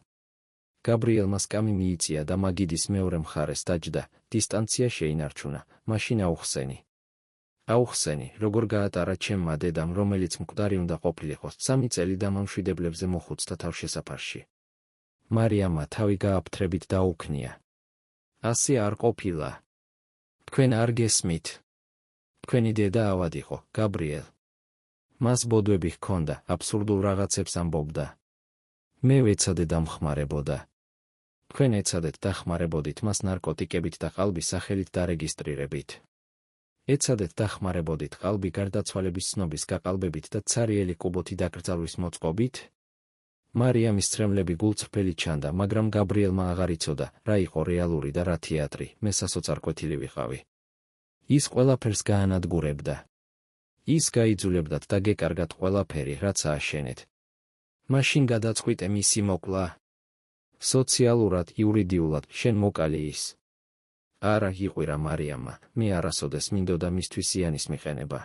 გაბრიელმა სკამი მიიწია და მაგიდის მეორე მხარეს დაჯდა, დისტანცია შეინარჩუნა, მაშინ აუხსენი. აუხსენი, როგორ გაატარა ჩემმა დედამ, რომელიც მკვდარი უნდა ყოფილიყო, 3 წელი დამამშვიდებლებზე მოხუცდა თავშესაფარში. მარიამმა თავი გააფთრებით დაუქნია. ასე არ ყოფილა. თქვენ არ გესმით. თქვენი დედა ავად იყო, გაბრიელ. მას ბოდვები ჰქონდა, აბსურდულ რაღაცებს ამბობდა. მე ვეცადე დამხმარებოდა. თქვენ ეცადეთ დახმარებოდით მას ნარკოტიკებით და ყალბის სახელით დარეგისტრირებით. ეცადეთ დახმარებოდით ყალბი გარდაცვალების ცნობის გაყალბებით და ცარიელი კუბოთი დაკრძალვის მოწყობით. მარიამის ცრემლები გულწრფელი ჩანდა, მაგრამ გაბრიელმა აღარ იცოდა, რა იყო რეალური და რა თეატრი, მე სასოწარკვეთილი ვიყავი. ის ყველაფერს გაანადგურებდა. ის გაიძულებდათ და გეკარგათ ყველაფერი, რაც ააშენეთ. მაშინ გადაწყვიტე მისი მოკლა. სოციალურად, იურიდიულად, შენ მოკალი ის. არა, იყვირა მარიამმა, მე არასოდეს მინდოდა მისთვის იანის მიყენება.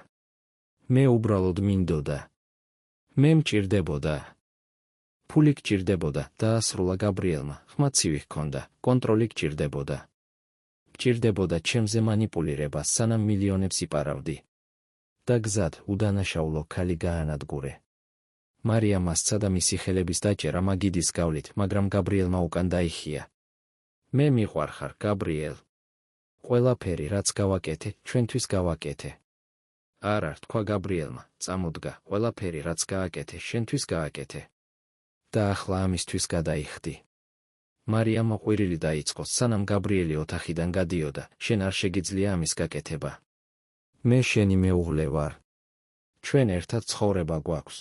მე უბრალოდ მინდოდა. მე მჭირდებოდა. ფული გჭირდებოდა, დაასრულა გაბრიელმა, ხმა ცივი ჰქონდა, კონტროლი გჭირდებოდა. გჭირდებოდა ჩემზე მანიპულირება, სანამ მილიონებს იპარავდი. და გზად, უდანაშაულო ქალი გაანადგურე. მარიამმა სცადა მისი ხელების დაჭერა მაგიდის გავლით, მაგრამ გაბრიელმა უკან დაიხია. მე მიყვარხარ, გაბრიელ. ყველაფერი, რაც გავაკეთე, ჩვენთვის გავაკეთე. არა, თქვა გაბრიელმა, წამოდგა, ყველაფერი, რაც გააკეთე, შენთვის გააკეთე. და ახლა ამისთვის გადაიხდი. მარიამმა ყვირილი დაიწყო, სანამ გაბრიელი ოთახიდან გადიოდა, შენ არ შეგიძლია ამის გაკეთება. მე შენი მეუღლე ვარ. ჩვენ ერთად ცხოვრება გვაქვს.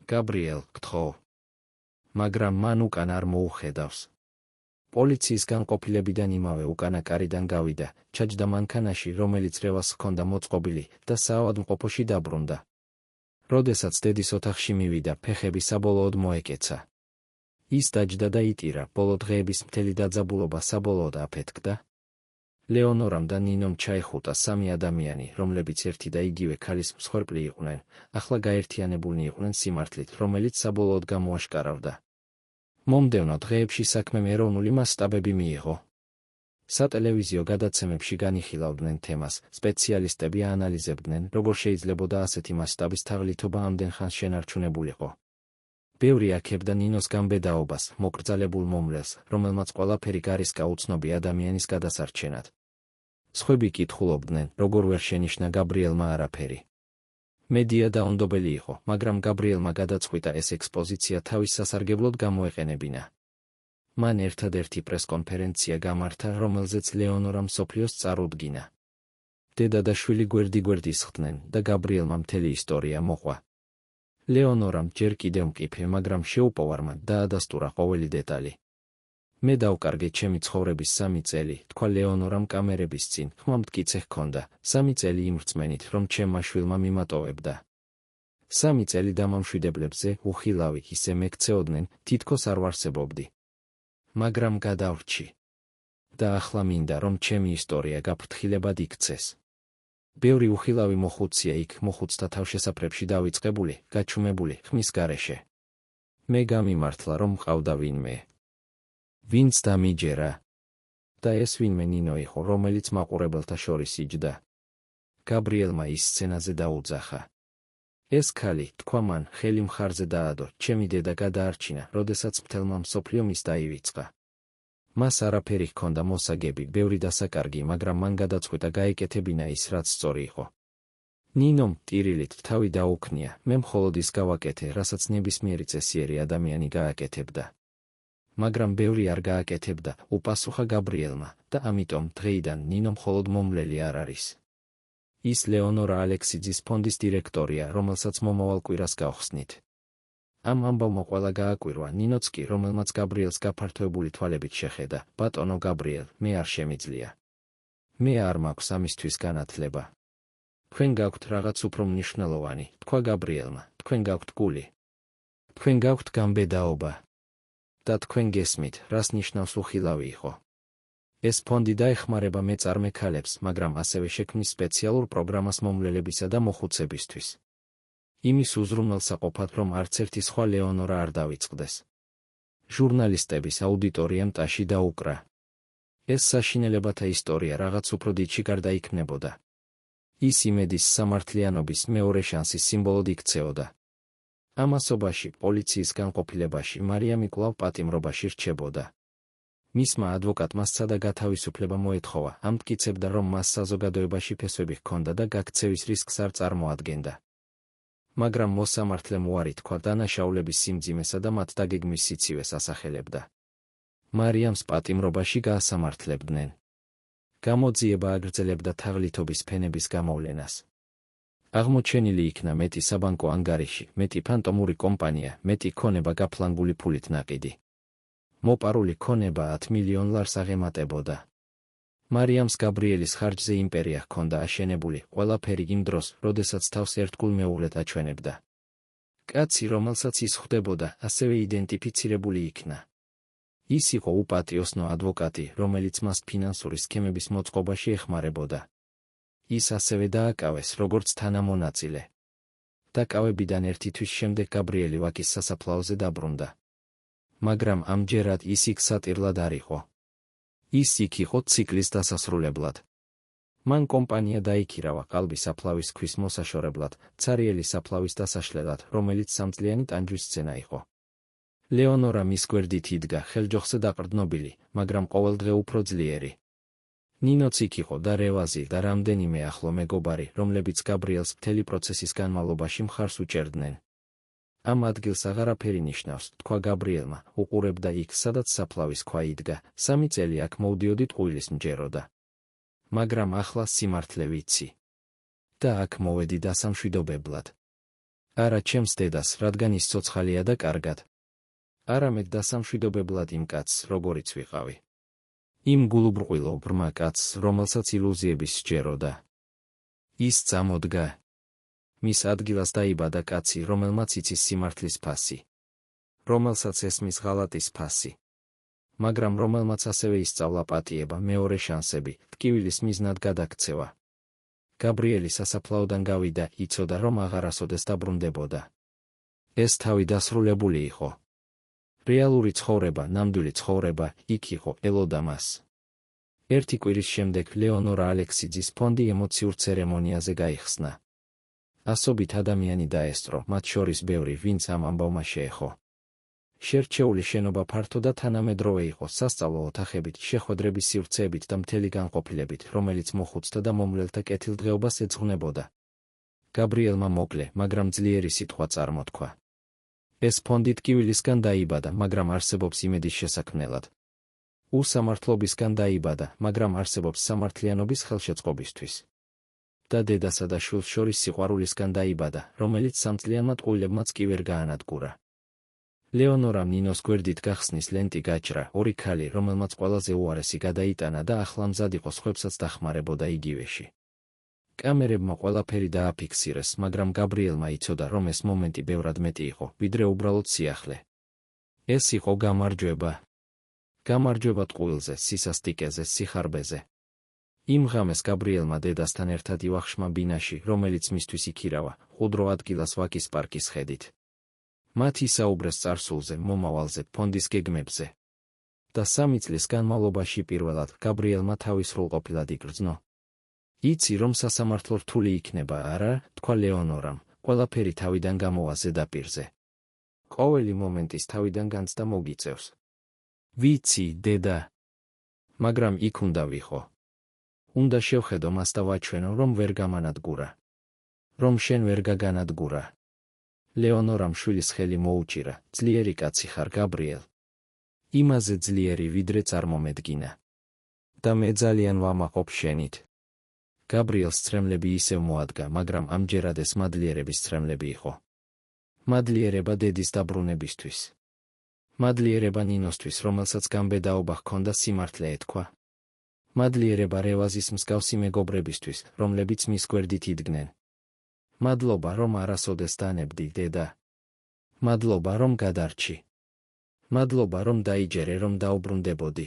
გაბრიელ, გთხოვ. მაგრამ მან უკან არ მოუხედავს. პოლიციის განყოფილებიდან იმავე უკანა კარიდან გავიდა, ჩაჯდა მანქანაში, რომელიც რევას ჰქონდა მოწყობილი და საავადმყოფოში დაბრუნდა. როდესაც დედის ოთახში მივიდა, ფეხები საბოლოოდ მოეკეცა. ის დაჯდა და იტირა, ბოლო დღეების მთელი დაძაბულობა საბოლოოდ აფეთქდა. ლეონორამ და ნინომ ჩაეხუტა 3 ადამიანი, რომლებიც ერთი და იგივე ქალის მსხვერპლი იყვნენ, ახლა გაერთიანებულნი იყვნენ სიმართლით, რომელიც საბოლოოდ გამოაშკარავდა. მომდევნო დღეებში საქმემ ეროვნული მასშტაბები მიიღო. სატელევიზიო გადაცემებში განიხილავდნენ თემას, სპეციალისტები აანალიზებდნენ, როგორ შეიძლებოდა ასეთი მასშტაბის თაღლითობა ამდენ ხანს შენარჩუნებულიყო. ბევრი აქებდა ნინოს გამბედაობას, მოკრძალებულ მომლელს, რომელმაც ყველაფერი გარისკა უცნობი ადამიანის გადასარჩენად. სხვები კითხულობდნენ, როგორ ვერ შენიშნა გაბრიელმა არაფერი. მედია დაუნდობელი იყო, მაგრამ გაბრიელმა გადაწყვიტა ეს ექსპოზიცია თავის სასარგებლოდ გამოეყენებინა. მან ერთადერთი პრესკონფერენცია გამართა, რომელზეც ლეონორამ მსოფლიოს წარუდგინა. დედა და შვილი გვერდიგვერდ ისხდნენ და გაბრიელმა მთელი ისტორია მოყვა. ლეონორამ ჯერ კიდევ მკიფე, მაგრამ შეუპოვარმა დაადასტურა ყოველი დეტალი. მე დავკარგე ჩემი ცხოვრების 3 წელი, თქვა ლეონორამ კამერების წინ, ხმა მტკიცე ჰქონდა, 3 წელი იმ რწმენით, რომ ჩემმა შვილმა მიმატოვებდა. 3 წელი დამამშვიდებლებზე, უხილავი, ისე მეკცეოდნენ, თითქოს არ ვარსებობდი. მაგრამ გადავრჩი. და ახლა მინდა, რომ ჩემი ისტორია გაფრთხილებად იქცეს. ბევრი უხილავი მოხუცია იქ მოხუცთა თავშესაფრებში დავიწყებული, გაჩუმებული, ხმის გარეშე. მე გამიმართლა, რომ მყავდა ვინმე. ვინც დამიჯერა. და ეს ვინმე ნინო იყო, რომელიც მაყურებელთა შორის იჯდა. გაბრიელმა ის სცენაზე დაუძახა. ეს ქალი, თქვა მან, ხელი მხარზე დაადო, ჩემი დედა გადაარჩინა, როდესაც მთელმა მსოფლიომ ის დაივიწყა. მას არაფერი ჰქონდა მოსაგები, ბევრი დასაკარგი, მაგრამ მან გადაწყვიტა გაეკეთებინა ის, რაც სწორი იყო. ნინომ ტირილით თავი დაუქნია, მე მხოლოდ ის გავაკეთე, რასაც ნებისმიერი წესიერი ადამიანი გააკეთებდა. მაგრამ ბევრი არ გააკეთებდა, უპასუხა გაბრიელმა, და ამიტომ დღეიდან ნინო მხოლოდ მომვლელი არ არის. ის ლეონორა ალექსიძის ფონდის დირექტორია, რომელსაც მომავალ კვირას გავხსნით. ამ ამბავმა ყველა გააკვირვა, ნინოც კი, რომელმაც გაბრიელს გაფართოებული თვალებით შეხედა. ბატონო გაბრიელ, მე არ შემიძლია. მე არ მაქვს ამისთვის განათლება. თქვენ გაქვთ რაღაც უფრო მნიშვნელოვანი, თქვა გაბრიელმა, თქვენ გაქვთ გული. თქვენ გაქვთ გამბედაობა. და თქვენ გესმით, რას ნიშნავს უხილავი იყო. ეს ფონდი დაეხმარება მეწარმე ქალებს, მაგრამ ასევე შექმნის სპეციალურ პროგრამას მომვლელებისა და მოხუცებისთვის. იმის უზრუნველსაყოფად, რომ არც ერთი სხვა ლეონორა არ დავიწყდეს. ჟურნალისტების აუდიტორიამ ტაში დაუკრა. ეს საშინელებათა ისტორია რაღაც უფრო დიდში გარდაიქმნებოდა. ის იმედის სამართლიანობის მეორე შანსის სიმბოლოდ იქცეოდა. ამასობაში, პოლიციის განყოფილებაში, მარიამი კვლავ პატიმრობაში რჩებოდა. მისმა ადვოკატმა სცადა გათავისუფლება მოეთხოვა, ამტკიცებდა, რომ მას საზოგადოებაში ფესვები ჰქონდა და გაქცევის რისკს არ წარმოადგენდა. მაგრამ მოსამართლემ უარი თქვა დანაშაულების სიმძიმესა და მათ დაგეგმვის სიცივეს ასახელებდა. მარიამს პატიმრობაში გაასამართლებდნენ. გამოძიება აგრძელებდა თაღლითობის ფენების გამოვლენას. აღმოჩენილი იქნა მეტი საბანკო ანგარიში, მეტი ფანტომური კომპანია, მეტი ქონება გაფლანგული ფულით ნაყიდი. მოპარული ქონება 10 მილიონ ლარს აღემატებოდა. მარიამს გაბრიელის ხარჯზე იმპერია ჰქონდა აშენებული, ყველაფერი იმ დროს, როდესაც თავს ერთგულ მეუღლედ აჩვენებდა. კაცი, რომელსაც ის ხვდებოდა, ასევე იდენტიფიცირებული იქნა. ის იყო უპატიოსნო ადვოკატი, რომელიც მას ფინანსური სქემების მოწყობაში ეხმარებოდა. ის ასევე დააკავეს, როგორც თანამონაწილე. დაკავებიდან 1 თვის შემდეგ გაბრიელი ვაკის სასაფლაოზე დაბრუნდა. მაგრამ ამჯერად ის იქ სატირლად არ იყო. ის იქ იყო ციკლის დასასრულებლად. მან კომპანია დაიქირავა ყალბი საფლავის ქვის მოსაშორებლად, ცარიელი საფლავის დასაშლელად, რომელიც 3 წლიანი ტანჯვის სცენა იყო. ლეონორა მის გვერდით იდგა, ხელჯოხზე დაყრდნობილი, მაგრამ ყოველდღე უფრო ძლიერი. ნინოც იქ იყო და რევაზი და რამდენიმე ახლო მეგობარი, რომლებიც გაბრიელს მთელი პროცესის განმავლობაში მხარს უჭერდნენ. ამ ადგილს აღარაფერი ნიშნავს, თქვა გაბრიელმა, უყურებდა იქ, სადაც საფლავის ქვა იდგა, 3 წელი აქ მოვდიოდით ყვილის მჯეროდა. მაგრამ ახლა სიმართლე ვიცი. და აქ მოვედი დასამშვიდობებლად. არა ჩემს დედას, რადგან ის ცოცხალია და კარგად. არამედ დასამშვიდობებლად იმ კაცს, როგორიც ვიყავი. იმ გულუბრყვილო ბრმა კაცს, რომელსაც ილუზიების სჯეროდა. ის წამოდგა. მის ადგილას დაიბადა კაცი, რომელმაც იცის სიმართლის ფასი. რომელსაც ესმის ღალატის ფასი. მაგრამ რომელმაც ასევე ისწავლა პატიება, მეორე შანსები, ტკივილის მიზნად გადაქცევა. გაბრიელი სასაფლაოდან გავიდა, იცოდა, რომ აღარასოდეს დაბრუნდებოდა. ეს თავი დასრულებული იყო. რეალური ცხოვრება, ნამდვილი ცხოვრება, იქ იყო, ელოდა მას. 1 კვირის შემდეგ ლეონორა ალექსიძის ფონდი ემოციურ ცერემონიაზე გაიხსნა. ასობით ადამიანი დაესწრო, მათ შორის ბევრი, ვინც ამ ამბავმა შეეხო. შერჩეული შენობა ფართო და თანამედროვე იყო, სასწავლო ოთახებით, შეხვედრების სივრცეებით და მთელი განყოფილებით, რომელიც მოხუცთა და მომვლელთა კეთილდღეობას ეძღვნებოდა. გაბრიელმა მოკლე, მაგრამ ძლიერი სიტყვა წარმოთქვა. ეს ფონდი ტკივილისგან დაიბადა, მაგრამ არსებობს იმედის შესაქმნელად. უსამართლობისგან დაიბადა, მაგრამ არსებობს სამართლიანობის ხელშეწყობისთვის. და დედასა და შვილს შორის სიყვარულისგან დაიბადა, რომელიც სამწლიანმა ტყუილებმაც კი ვერ გაანადგურა. ლეონორამ ნინოს გვერდით გახსნის ლენტი გაჭრა, ორი ქალი, რომელმაც ყველაზე უარესი გადაიტანა და ახლა მზად იყო სხვებსაც დახმარებოდა იგივეში. კამერებმა ყველაფერი დააფიქსირეს, მაგრამ გაბრიელმა იცოდა, რომ ეს მომენტი ბევრად მეტი იყო, ვიდრე უბრალოდ სიახლე. ეს იყო გამარჯვება. გამარჯვება ტყუილზე, სისასტიკეზე, სიხარბეზე. იმ ღამეს გაბრიელმა დედასთან ერთად ივახშმა ბინაში, რომელიც მისთვის იქირავა, ხუდრო ადგილას ვაკის პარკის ხედით. მათ ისაუბრეს წარსულზე, მომავალზე, ფონდის გეგმებზე. და 3 წლის განმავლობაში პირველად გაბრიელმა თავი სრულყოფილად იგრძნო. იცი, რომ სასამართლო რთული იქნება, არა? თქვა ლეონორამ, ყველაფერი თავიდან გამოვა ზედაპირზე. ყოველი მომენტის თავიდან განცდა მოგიწევს. ვიცი, დედა. მაგრამ იქ უნდა ვიყო. უნდა შევხედო მას და ვაჩვენო, რომ ვერ გამანადგურა. რომ შენ ვერ გაგანადგურა. ლეონორამ შვილის ხელი მოუჭირა, ძლიერი კაცი ხარ, გაბრიელ. იმაზე ძლიერი, ვიდრე წარმომედგინა. და მე ძალიან ვამაყობ შენით. გაბრიელს ცრემლები ისევ მოადგა, მაგრამ ამჯერად ეს მადლიერების ცრემლები იყო. მადლიერება დედის დაბრუნებისთვის. მადლიერება ნინოსთვის, რომელსაც გამბედაობა ჰქონდა სიმართლე ეთქვა. მადლიერება რევაზის მსგავსი მეგობრებისთვის, რომლებიც მის გვერდით იდგნენ. მადლობა, რომ არასოდეს დანებდი, დედა. მადლობა, რომ გადარჩი. მადლობა, რომ დაიჯერე, რომ დაუბრუნდებოდი.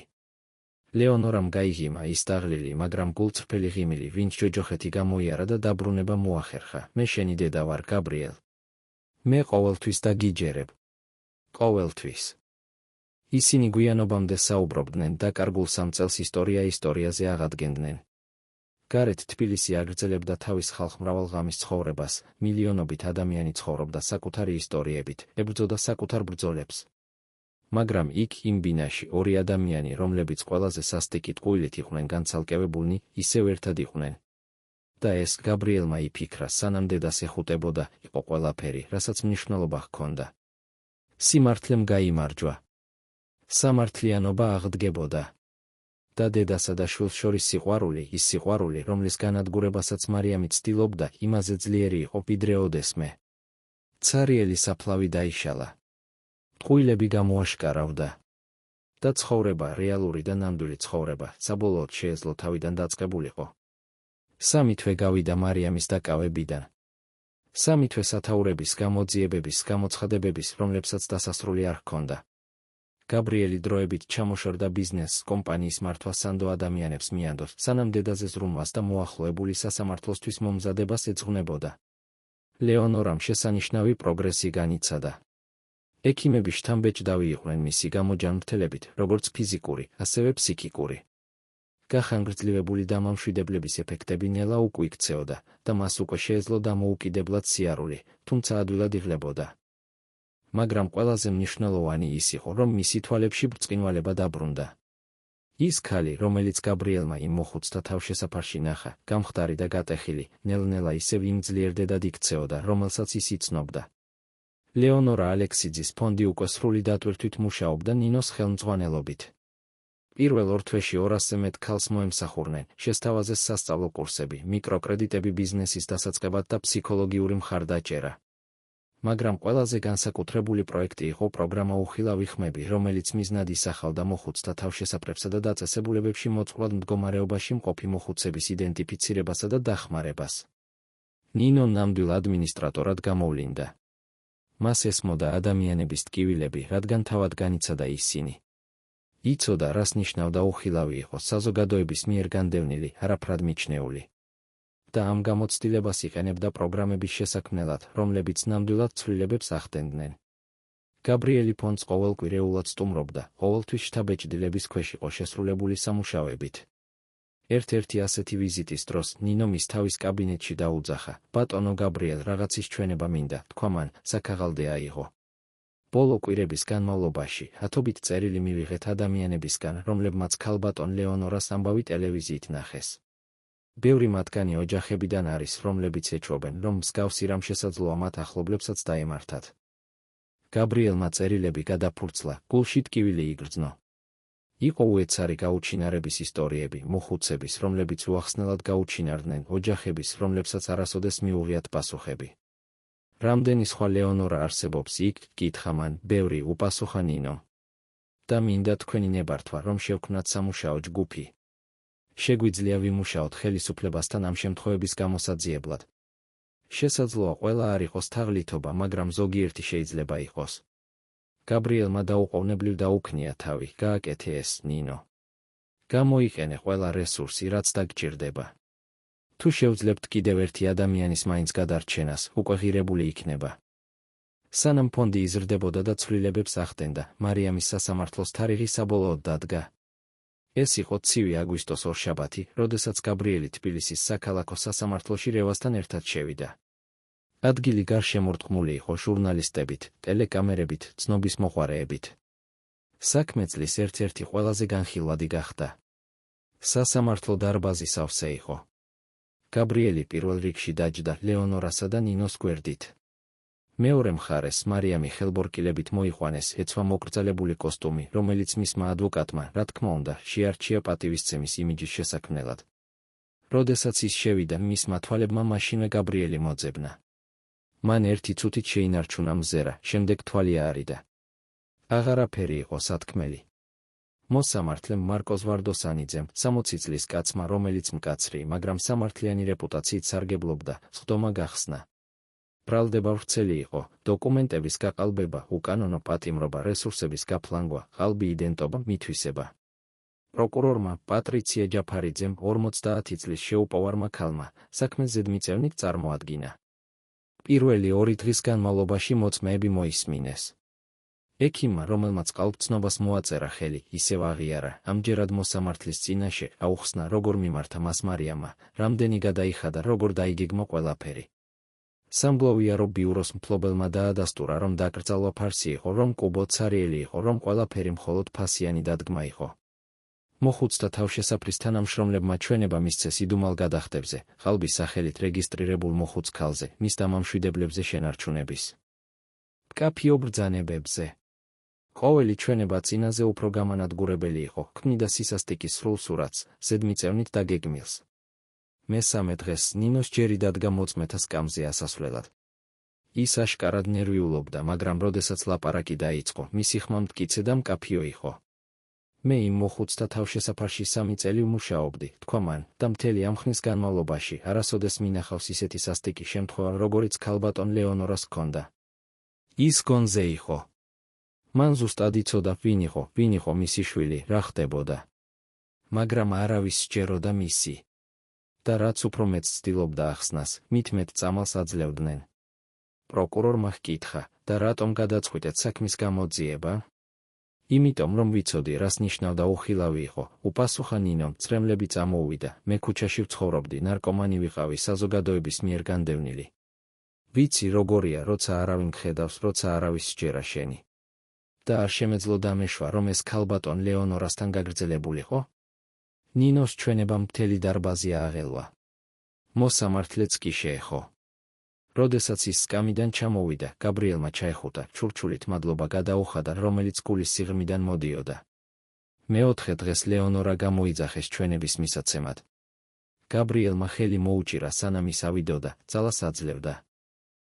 ლეონორამ გაიღიმა ის დაღლილი, მაგრამ გულწრფელი ღიმილი, ვინც ჯოჯოხეთი გამოიარა და დაბრუნება მოახერხა. მე შენი დედა ვარ, გაბრიელ. მე ყოველთვის დაგიჯერებ. ყოველთვის. ისინი გვიანობამდე საუბრობდნენ და კარგულ 3 წელს ისტორიაზე აღადგენდნენ. გარეთ თბილისი აგრძელებდა თავის ხალხმრავალ ღამის ცხოვრებას, მილიონობით ადამიანი ცხოვრობდა საკუთარი ისტორიებით, ებრძოდა საკუთარ ბრძოლებს. მაგრამ იქ იმ ბინაში 2 ადამიანი, რომლებიც ყველაზე სასტიკი ტყუილით იყვნენ განცალკევებულნი, ისევ ერთად იყვნენ. და ეს გაბრიელმა იფიქრა, სანამ დედას ეხუტებოდა, იყო ყველაფერი, რასაც მნიშვნელობა ჰქონდა. სიმართლემ გაიმარჯვა. სამართლიანობა აღდგებოდა. და დედასა და შვილს შორის სიყვარული, ის სიყვარული, რომლის განადგურებასაც მარიამი ცდილობდა, იმაზე ძლიერი იყო, ვიდრე ოდესმე. ცარიელი საფლავი დაიშალა. ტყუილები გამოაშკარავდა. და ცხოვრება, რეალური და ნამდვილი ცხოვრება, საბოლოოდ შეეძლო თავიდან დაწყებულიყო. 3 თვე გავიდა მარიამის დაკავებიდან. 3 თვე სათაურების, გამოძიებების, გამოცხადებების, რომლებსაც დასასრული არ ჰქონდა. გაბრიელი დროებით ჩამოშორდა ბიზნესს, კომპანიის მართვა სანდო ადამიანებს მიანდოს, სანამ დედაზე ზრუნვას და მოახლოებული სასამართლოსთვის მომზადებას ეძღვნებოდა. ლეონორამ შესანიშნავი პროგრესი განიცადა. ექიმები შთამბეჭდავი იყვნენ მისი გამოჯანმრთელებით, როგორც ფიზიკური, ასევე ფსიქიკური. გახანგრძლივებული დამამშვიდებლების ეფექტები ნელა უკვე იქცეოდა და მას უკვე შეეძლო დამოუკიდებლად სიარული, თუმცა ადვილად იღლებოდა. მაგრამ ყველაზე მნიშვნელოვანი ის იყო, რომ მისი თვალებში ბრწყინვალება დაბრუნდა. ის ქალი, რომელიც გაბრიელმა იმ მოხუცთა თავშესაფარში ნახა, გამხდარი და გატეხილი, ნელ-ნელა ისევ იმ ძლიერდედად იქცეოდა, რომელსაც ის იცნობდა. ლეონორა ალექსიძის ფონდი უკვე სრული დატვირთვით მუშაობდა ნინოს ხელმძღვანელობით. პირველ 2 თვეში 200-ზე მეტ ქალს მოემსახურნენ, შესთავაზეს სასწავლო კურსები, მიკროკრედიტები ბიზნესის დასაწყებად და ფსიქოლოგიური მხარდაჭერა. მაგრამ ყველაზე განსაკუთრებული პროექტი იყო პროგრამა უხილავი ხმები, რომელიც მიზნად ისახავდა მოხუცთა თავშესაფრებსა და დაწესებულებებში მოწყვლად მდგომარეობაში მყოფი მოხუცების იდენტიფიცირებასა და დახმარებას. ნინო ნამდვილ ადმინისტრატორად გამოვლინდა. მას ესმოდა ადამიანების ტკივილები, რადგან თავად განიცადა ისინი. იცოდა, რას ნიშნავდა უხილავი იყო, საზოგადოების მიერ განდევნილი, არაფრად მიჩნეული. და ამ გამოცდილებას იყენებდა პროგრამების შესაქმნელად, რომლებიც ნამდვილად ცვლილებებს ახდენდნენ. გაბრიელი ფონდს ყოველკვირეულად სტუმრობდა, ყოველთვის შთაბეჭდილების ქვეშ იყო შესრულებული სამუშაოებით. ერთ-ერთი ასეთი ვიზიტის დროს ნინო მის თავის კაბინეტში დაუძახა. ბატონო გაბრიელ, რაღაცის ჩვენება მინდა, თქვა მან, საქაღალდე აიღო. ბოლო კვირების განმავლობაში ათობით წერილი მივიღეთ ადამიანებისგან, რომლებმაც ქალბატონ ლეონორას ამბავი ტელევიზიით ნახეს. ბევრი მათგანი ოჯახებიდან არის, რომლებიც ეჭვობენ, რომ მსგავსი რამ შესაძლოა მათ ახლობლებსაც დაემართათ. გაბრიელმა წერილები გადაფურცლა, გულში ტკივილი იგრძნო. იყო უეცარი გაუჩინარების ისტორიები, მოხუცების, რომლებიც უახსნელად გაუჩინარდნენ, ოჯახების, რომლებსაც არასოდეს მიუღიათ პასუხები. რამდენი სხვა ლეონორა არსებობს იქ, კითხა მან, ბევრი, უპასუხა ნინომ. და მინდა თქვენი ნებართვა, რომ შევქმნათ სამუშაო ჯგუფი. შეგვიძლია ვიმუშაოთ ხელისუფლებასთან ამ შემთხვევების გამოსაძიებლად. შესაძლოა ყველა არ იყოს თაღლითობა, მაგრამ ზოგიერთი შეიძლება იყოს. გაბრიელმა დაუყოვნებლივ დაუქნია თავი, გააკეთე ეს, ნინო. გამოიყენე ყველა რესურსი, რაც დაგჭირდება. თუ შევძლებთ კიდევ ერთი ადამიანის მაინც გადარჩენას, უკვე ღირებული იქნება. სანამ ფონდი იზრდებოდა და ცვლილებებს ახდენდა, მარიამის სასამართლოს თარიღი საბოლოოდ დადგა. ეს იყო ცივი აგვისტოს ორშაბათი, როდესაც გაბრიელი თბილისის საქალაქო სასამართლოში რევასთან ერთად შევიდა. ადგილი გარშემორტყმული იყო ჟურნალისტებით, ტელეკამერებით, ცნობის მოყვარეებით. საქმე წლის ერთ-ერთი ყველაზე განხილვადი გახდა. სასამართლო დარბაზი სავსე იყო. გაბრიელი პირველ რიგში დაჯდა ლეონორასა და ნინოს გვერდით. მეორე მხარეს მარიამი ხელბორკილებით მოიყვანეს ეცვა მოკრძალებული კოსტუმი, რომელიც მისმა ადვოკატმა, რა თქმა უნდა, შეარჩია პატივისცემის იმიჯის შესაქმნელად. როდესაც ის შევიდა, მისმა თვალებმა მაშინვე გაბრიელი მოძებნა. მან ერთი წუთით შეინარჩუნა მზერა, შემდეგ თვალი აარიდა. აღარაფერი იყო სათქმელი. მოსამართლემ მარკოზ ვარდოსანიძემ, 60 წლის კაცმა, რომელიც მკაცრი, მაგრამ სამართლიანი რეპუტაციით სარგებლობდა, სხდომა გახსნა. ბრალდება ვრცელი იყო, დოკუმენტების გაყალბება, უკანონო პატიმრობა, რესურსების გაფლანგვა, ყალბი იდენტობა, მითვისება. პროკურორმა პატრიცია ჯაფარიძემ 50 წლის შეუპოვარმა ქალმა საქმეს ზედმიწევნით წარმოადგინა. პირველი 2 დღის განმავლობაში მოწმეები მოისმინეს. ექიმმა, რომელმაც ყალბცნობას მოაწერა ხელი, ისევ აღიარა, ამჯერად მოსამართლის წინაშე აუხსნა, როგორ მიმართა მას მარიამმა, რამდენი გადაიხადა, როგორ დაიგეგმა ყველაფერი. სამგლოვიარო ბიუროს მფლობელმა დაადასტურა, რომ დაკრძალვა ფარსი იყო, რომ კუბო ცარიელი იყო, რომ ყველაფერი მხოლოდ ფასიანი დადგმა იყო. მოხუცთა თავშესაფრის თანამშრომლებმა ჩვენება მისცეს იდუმალ გადახდებზე, ყალბის სახელით რეგისტრირებულ მოხუც ქალზე, მის დამამშვიდებლებზე შენარჩუნების. მკაფიო ბრძანებებზე. ყოველი ჩვენება წინაზე უფრო გამანადგურებელი იყო, ქმნიდა სისასტიკის სრულ სურათს, ზედმიწევნით დაგეგმილს. მესამე დღეს ნინოს ჯერი დადგა მოწმეთა სკამზე ასასვლელად. ის აშკარად ნერვიულობდა, მაგრამ როდესაც ლაპარაკი დაიწყო, მისი ხმა მტკიცე და მკაფიო იყო. მე იმ მოხუცთა თავშესაფარში 3 წელი ვმუშაობდი, თქვა მან, და მთელი ამ ხნის განმავლობაში არასოდეს მინახავს ისეთი სასტიკი შემთხვევა, როგორიც ქალბატონ ლეონორას ჰქონდა. ის გონზე იყო. მან ზუსტად იცოდა, ვინ იყო მისი შვილი, რა ხდებოდა. მაგრამ არავის სჯეროდა მისი. და რაც უფრო მეც ცდილობდა ახსნას, მით მეტ წამალს აძლევდნენ. პროკურორმა ჰკითხა, და რატომ გადაწყვიტეთ საქმის გამოძიება? იმიტომ, რომ ვიცოდი, რას ნიშნავდა უხილავი იყო, უპასუხა ნინომ, წრემლები წამოუვიდა, მე ქუჩაში ვცხოვრობდი, ნარკომანი ვიყავი, საზოგადოების მიერ განდევნილი. ვიცი როგორია, როცა არავინ გხედავს, როცა არავის სჯერა შენი. და არ შემეძლო დამეშვა, რომ ეს ქალბატონ ლეონორასთან გაგრძელებულიყო? ნინოს ჩვენებამ მთელი დარბაზი ააღელვა. მოსამართლეც კი შეეხო. როდესაც ის სკამიდან ჩამოვიდა, გაბრიელმა ჩაეხუტა, ჩურჩულით მადლობა გადაუხადა, რომელიც გულის სიღრმიდან მოდიოდა. მეოთხე დღეს ლეონორა გამოიძახეს ჩვენების მისაცემად. გაბრიელმა ხელი მოუჭირა, სანამ ის ავიდოდა, ძალას აძლევდა.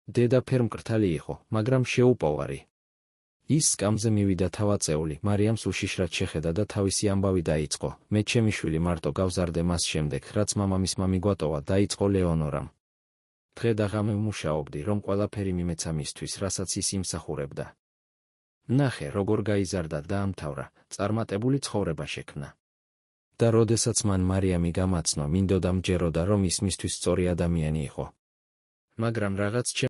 დედა ფერმკრთალი იყო, მაგრამ შეუპოვარი. ის სკამზე მივიდა თავაწეული, მარიამს უშიშრად შეხედა და თავისი ამბავი დაიწყო. მე ჩემი შვილი მარტო გავზარდე მას შემდეგ, რაც მამამისმა მიგვატოვა, დაიწყო ლეონორამ. დღე და ღამე ვმუშაობდი, რომ ყველაფერი მიმეცა მისთვის, რასაც ის იმსახურებდა. ნახე, როგორ გაიზარდა და ამთავრა, წარმატებული ცხოვრება შექმნა. და როდესაც მან მარიამი გამაცნო, მინდოდა მჯეროდა, რომ ის მისთვის სწორი ადამიანი იყო. მაგრამ რაღაც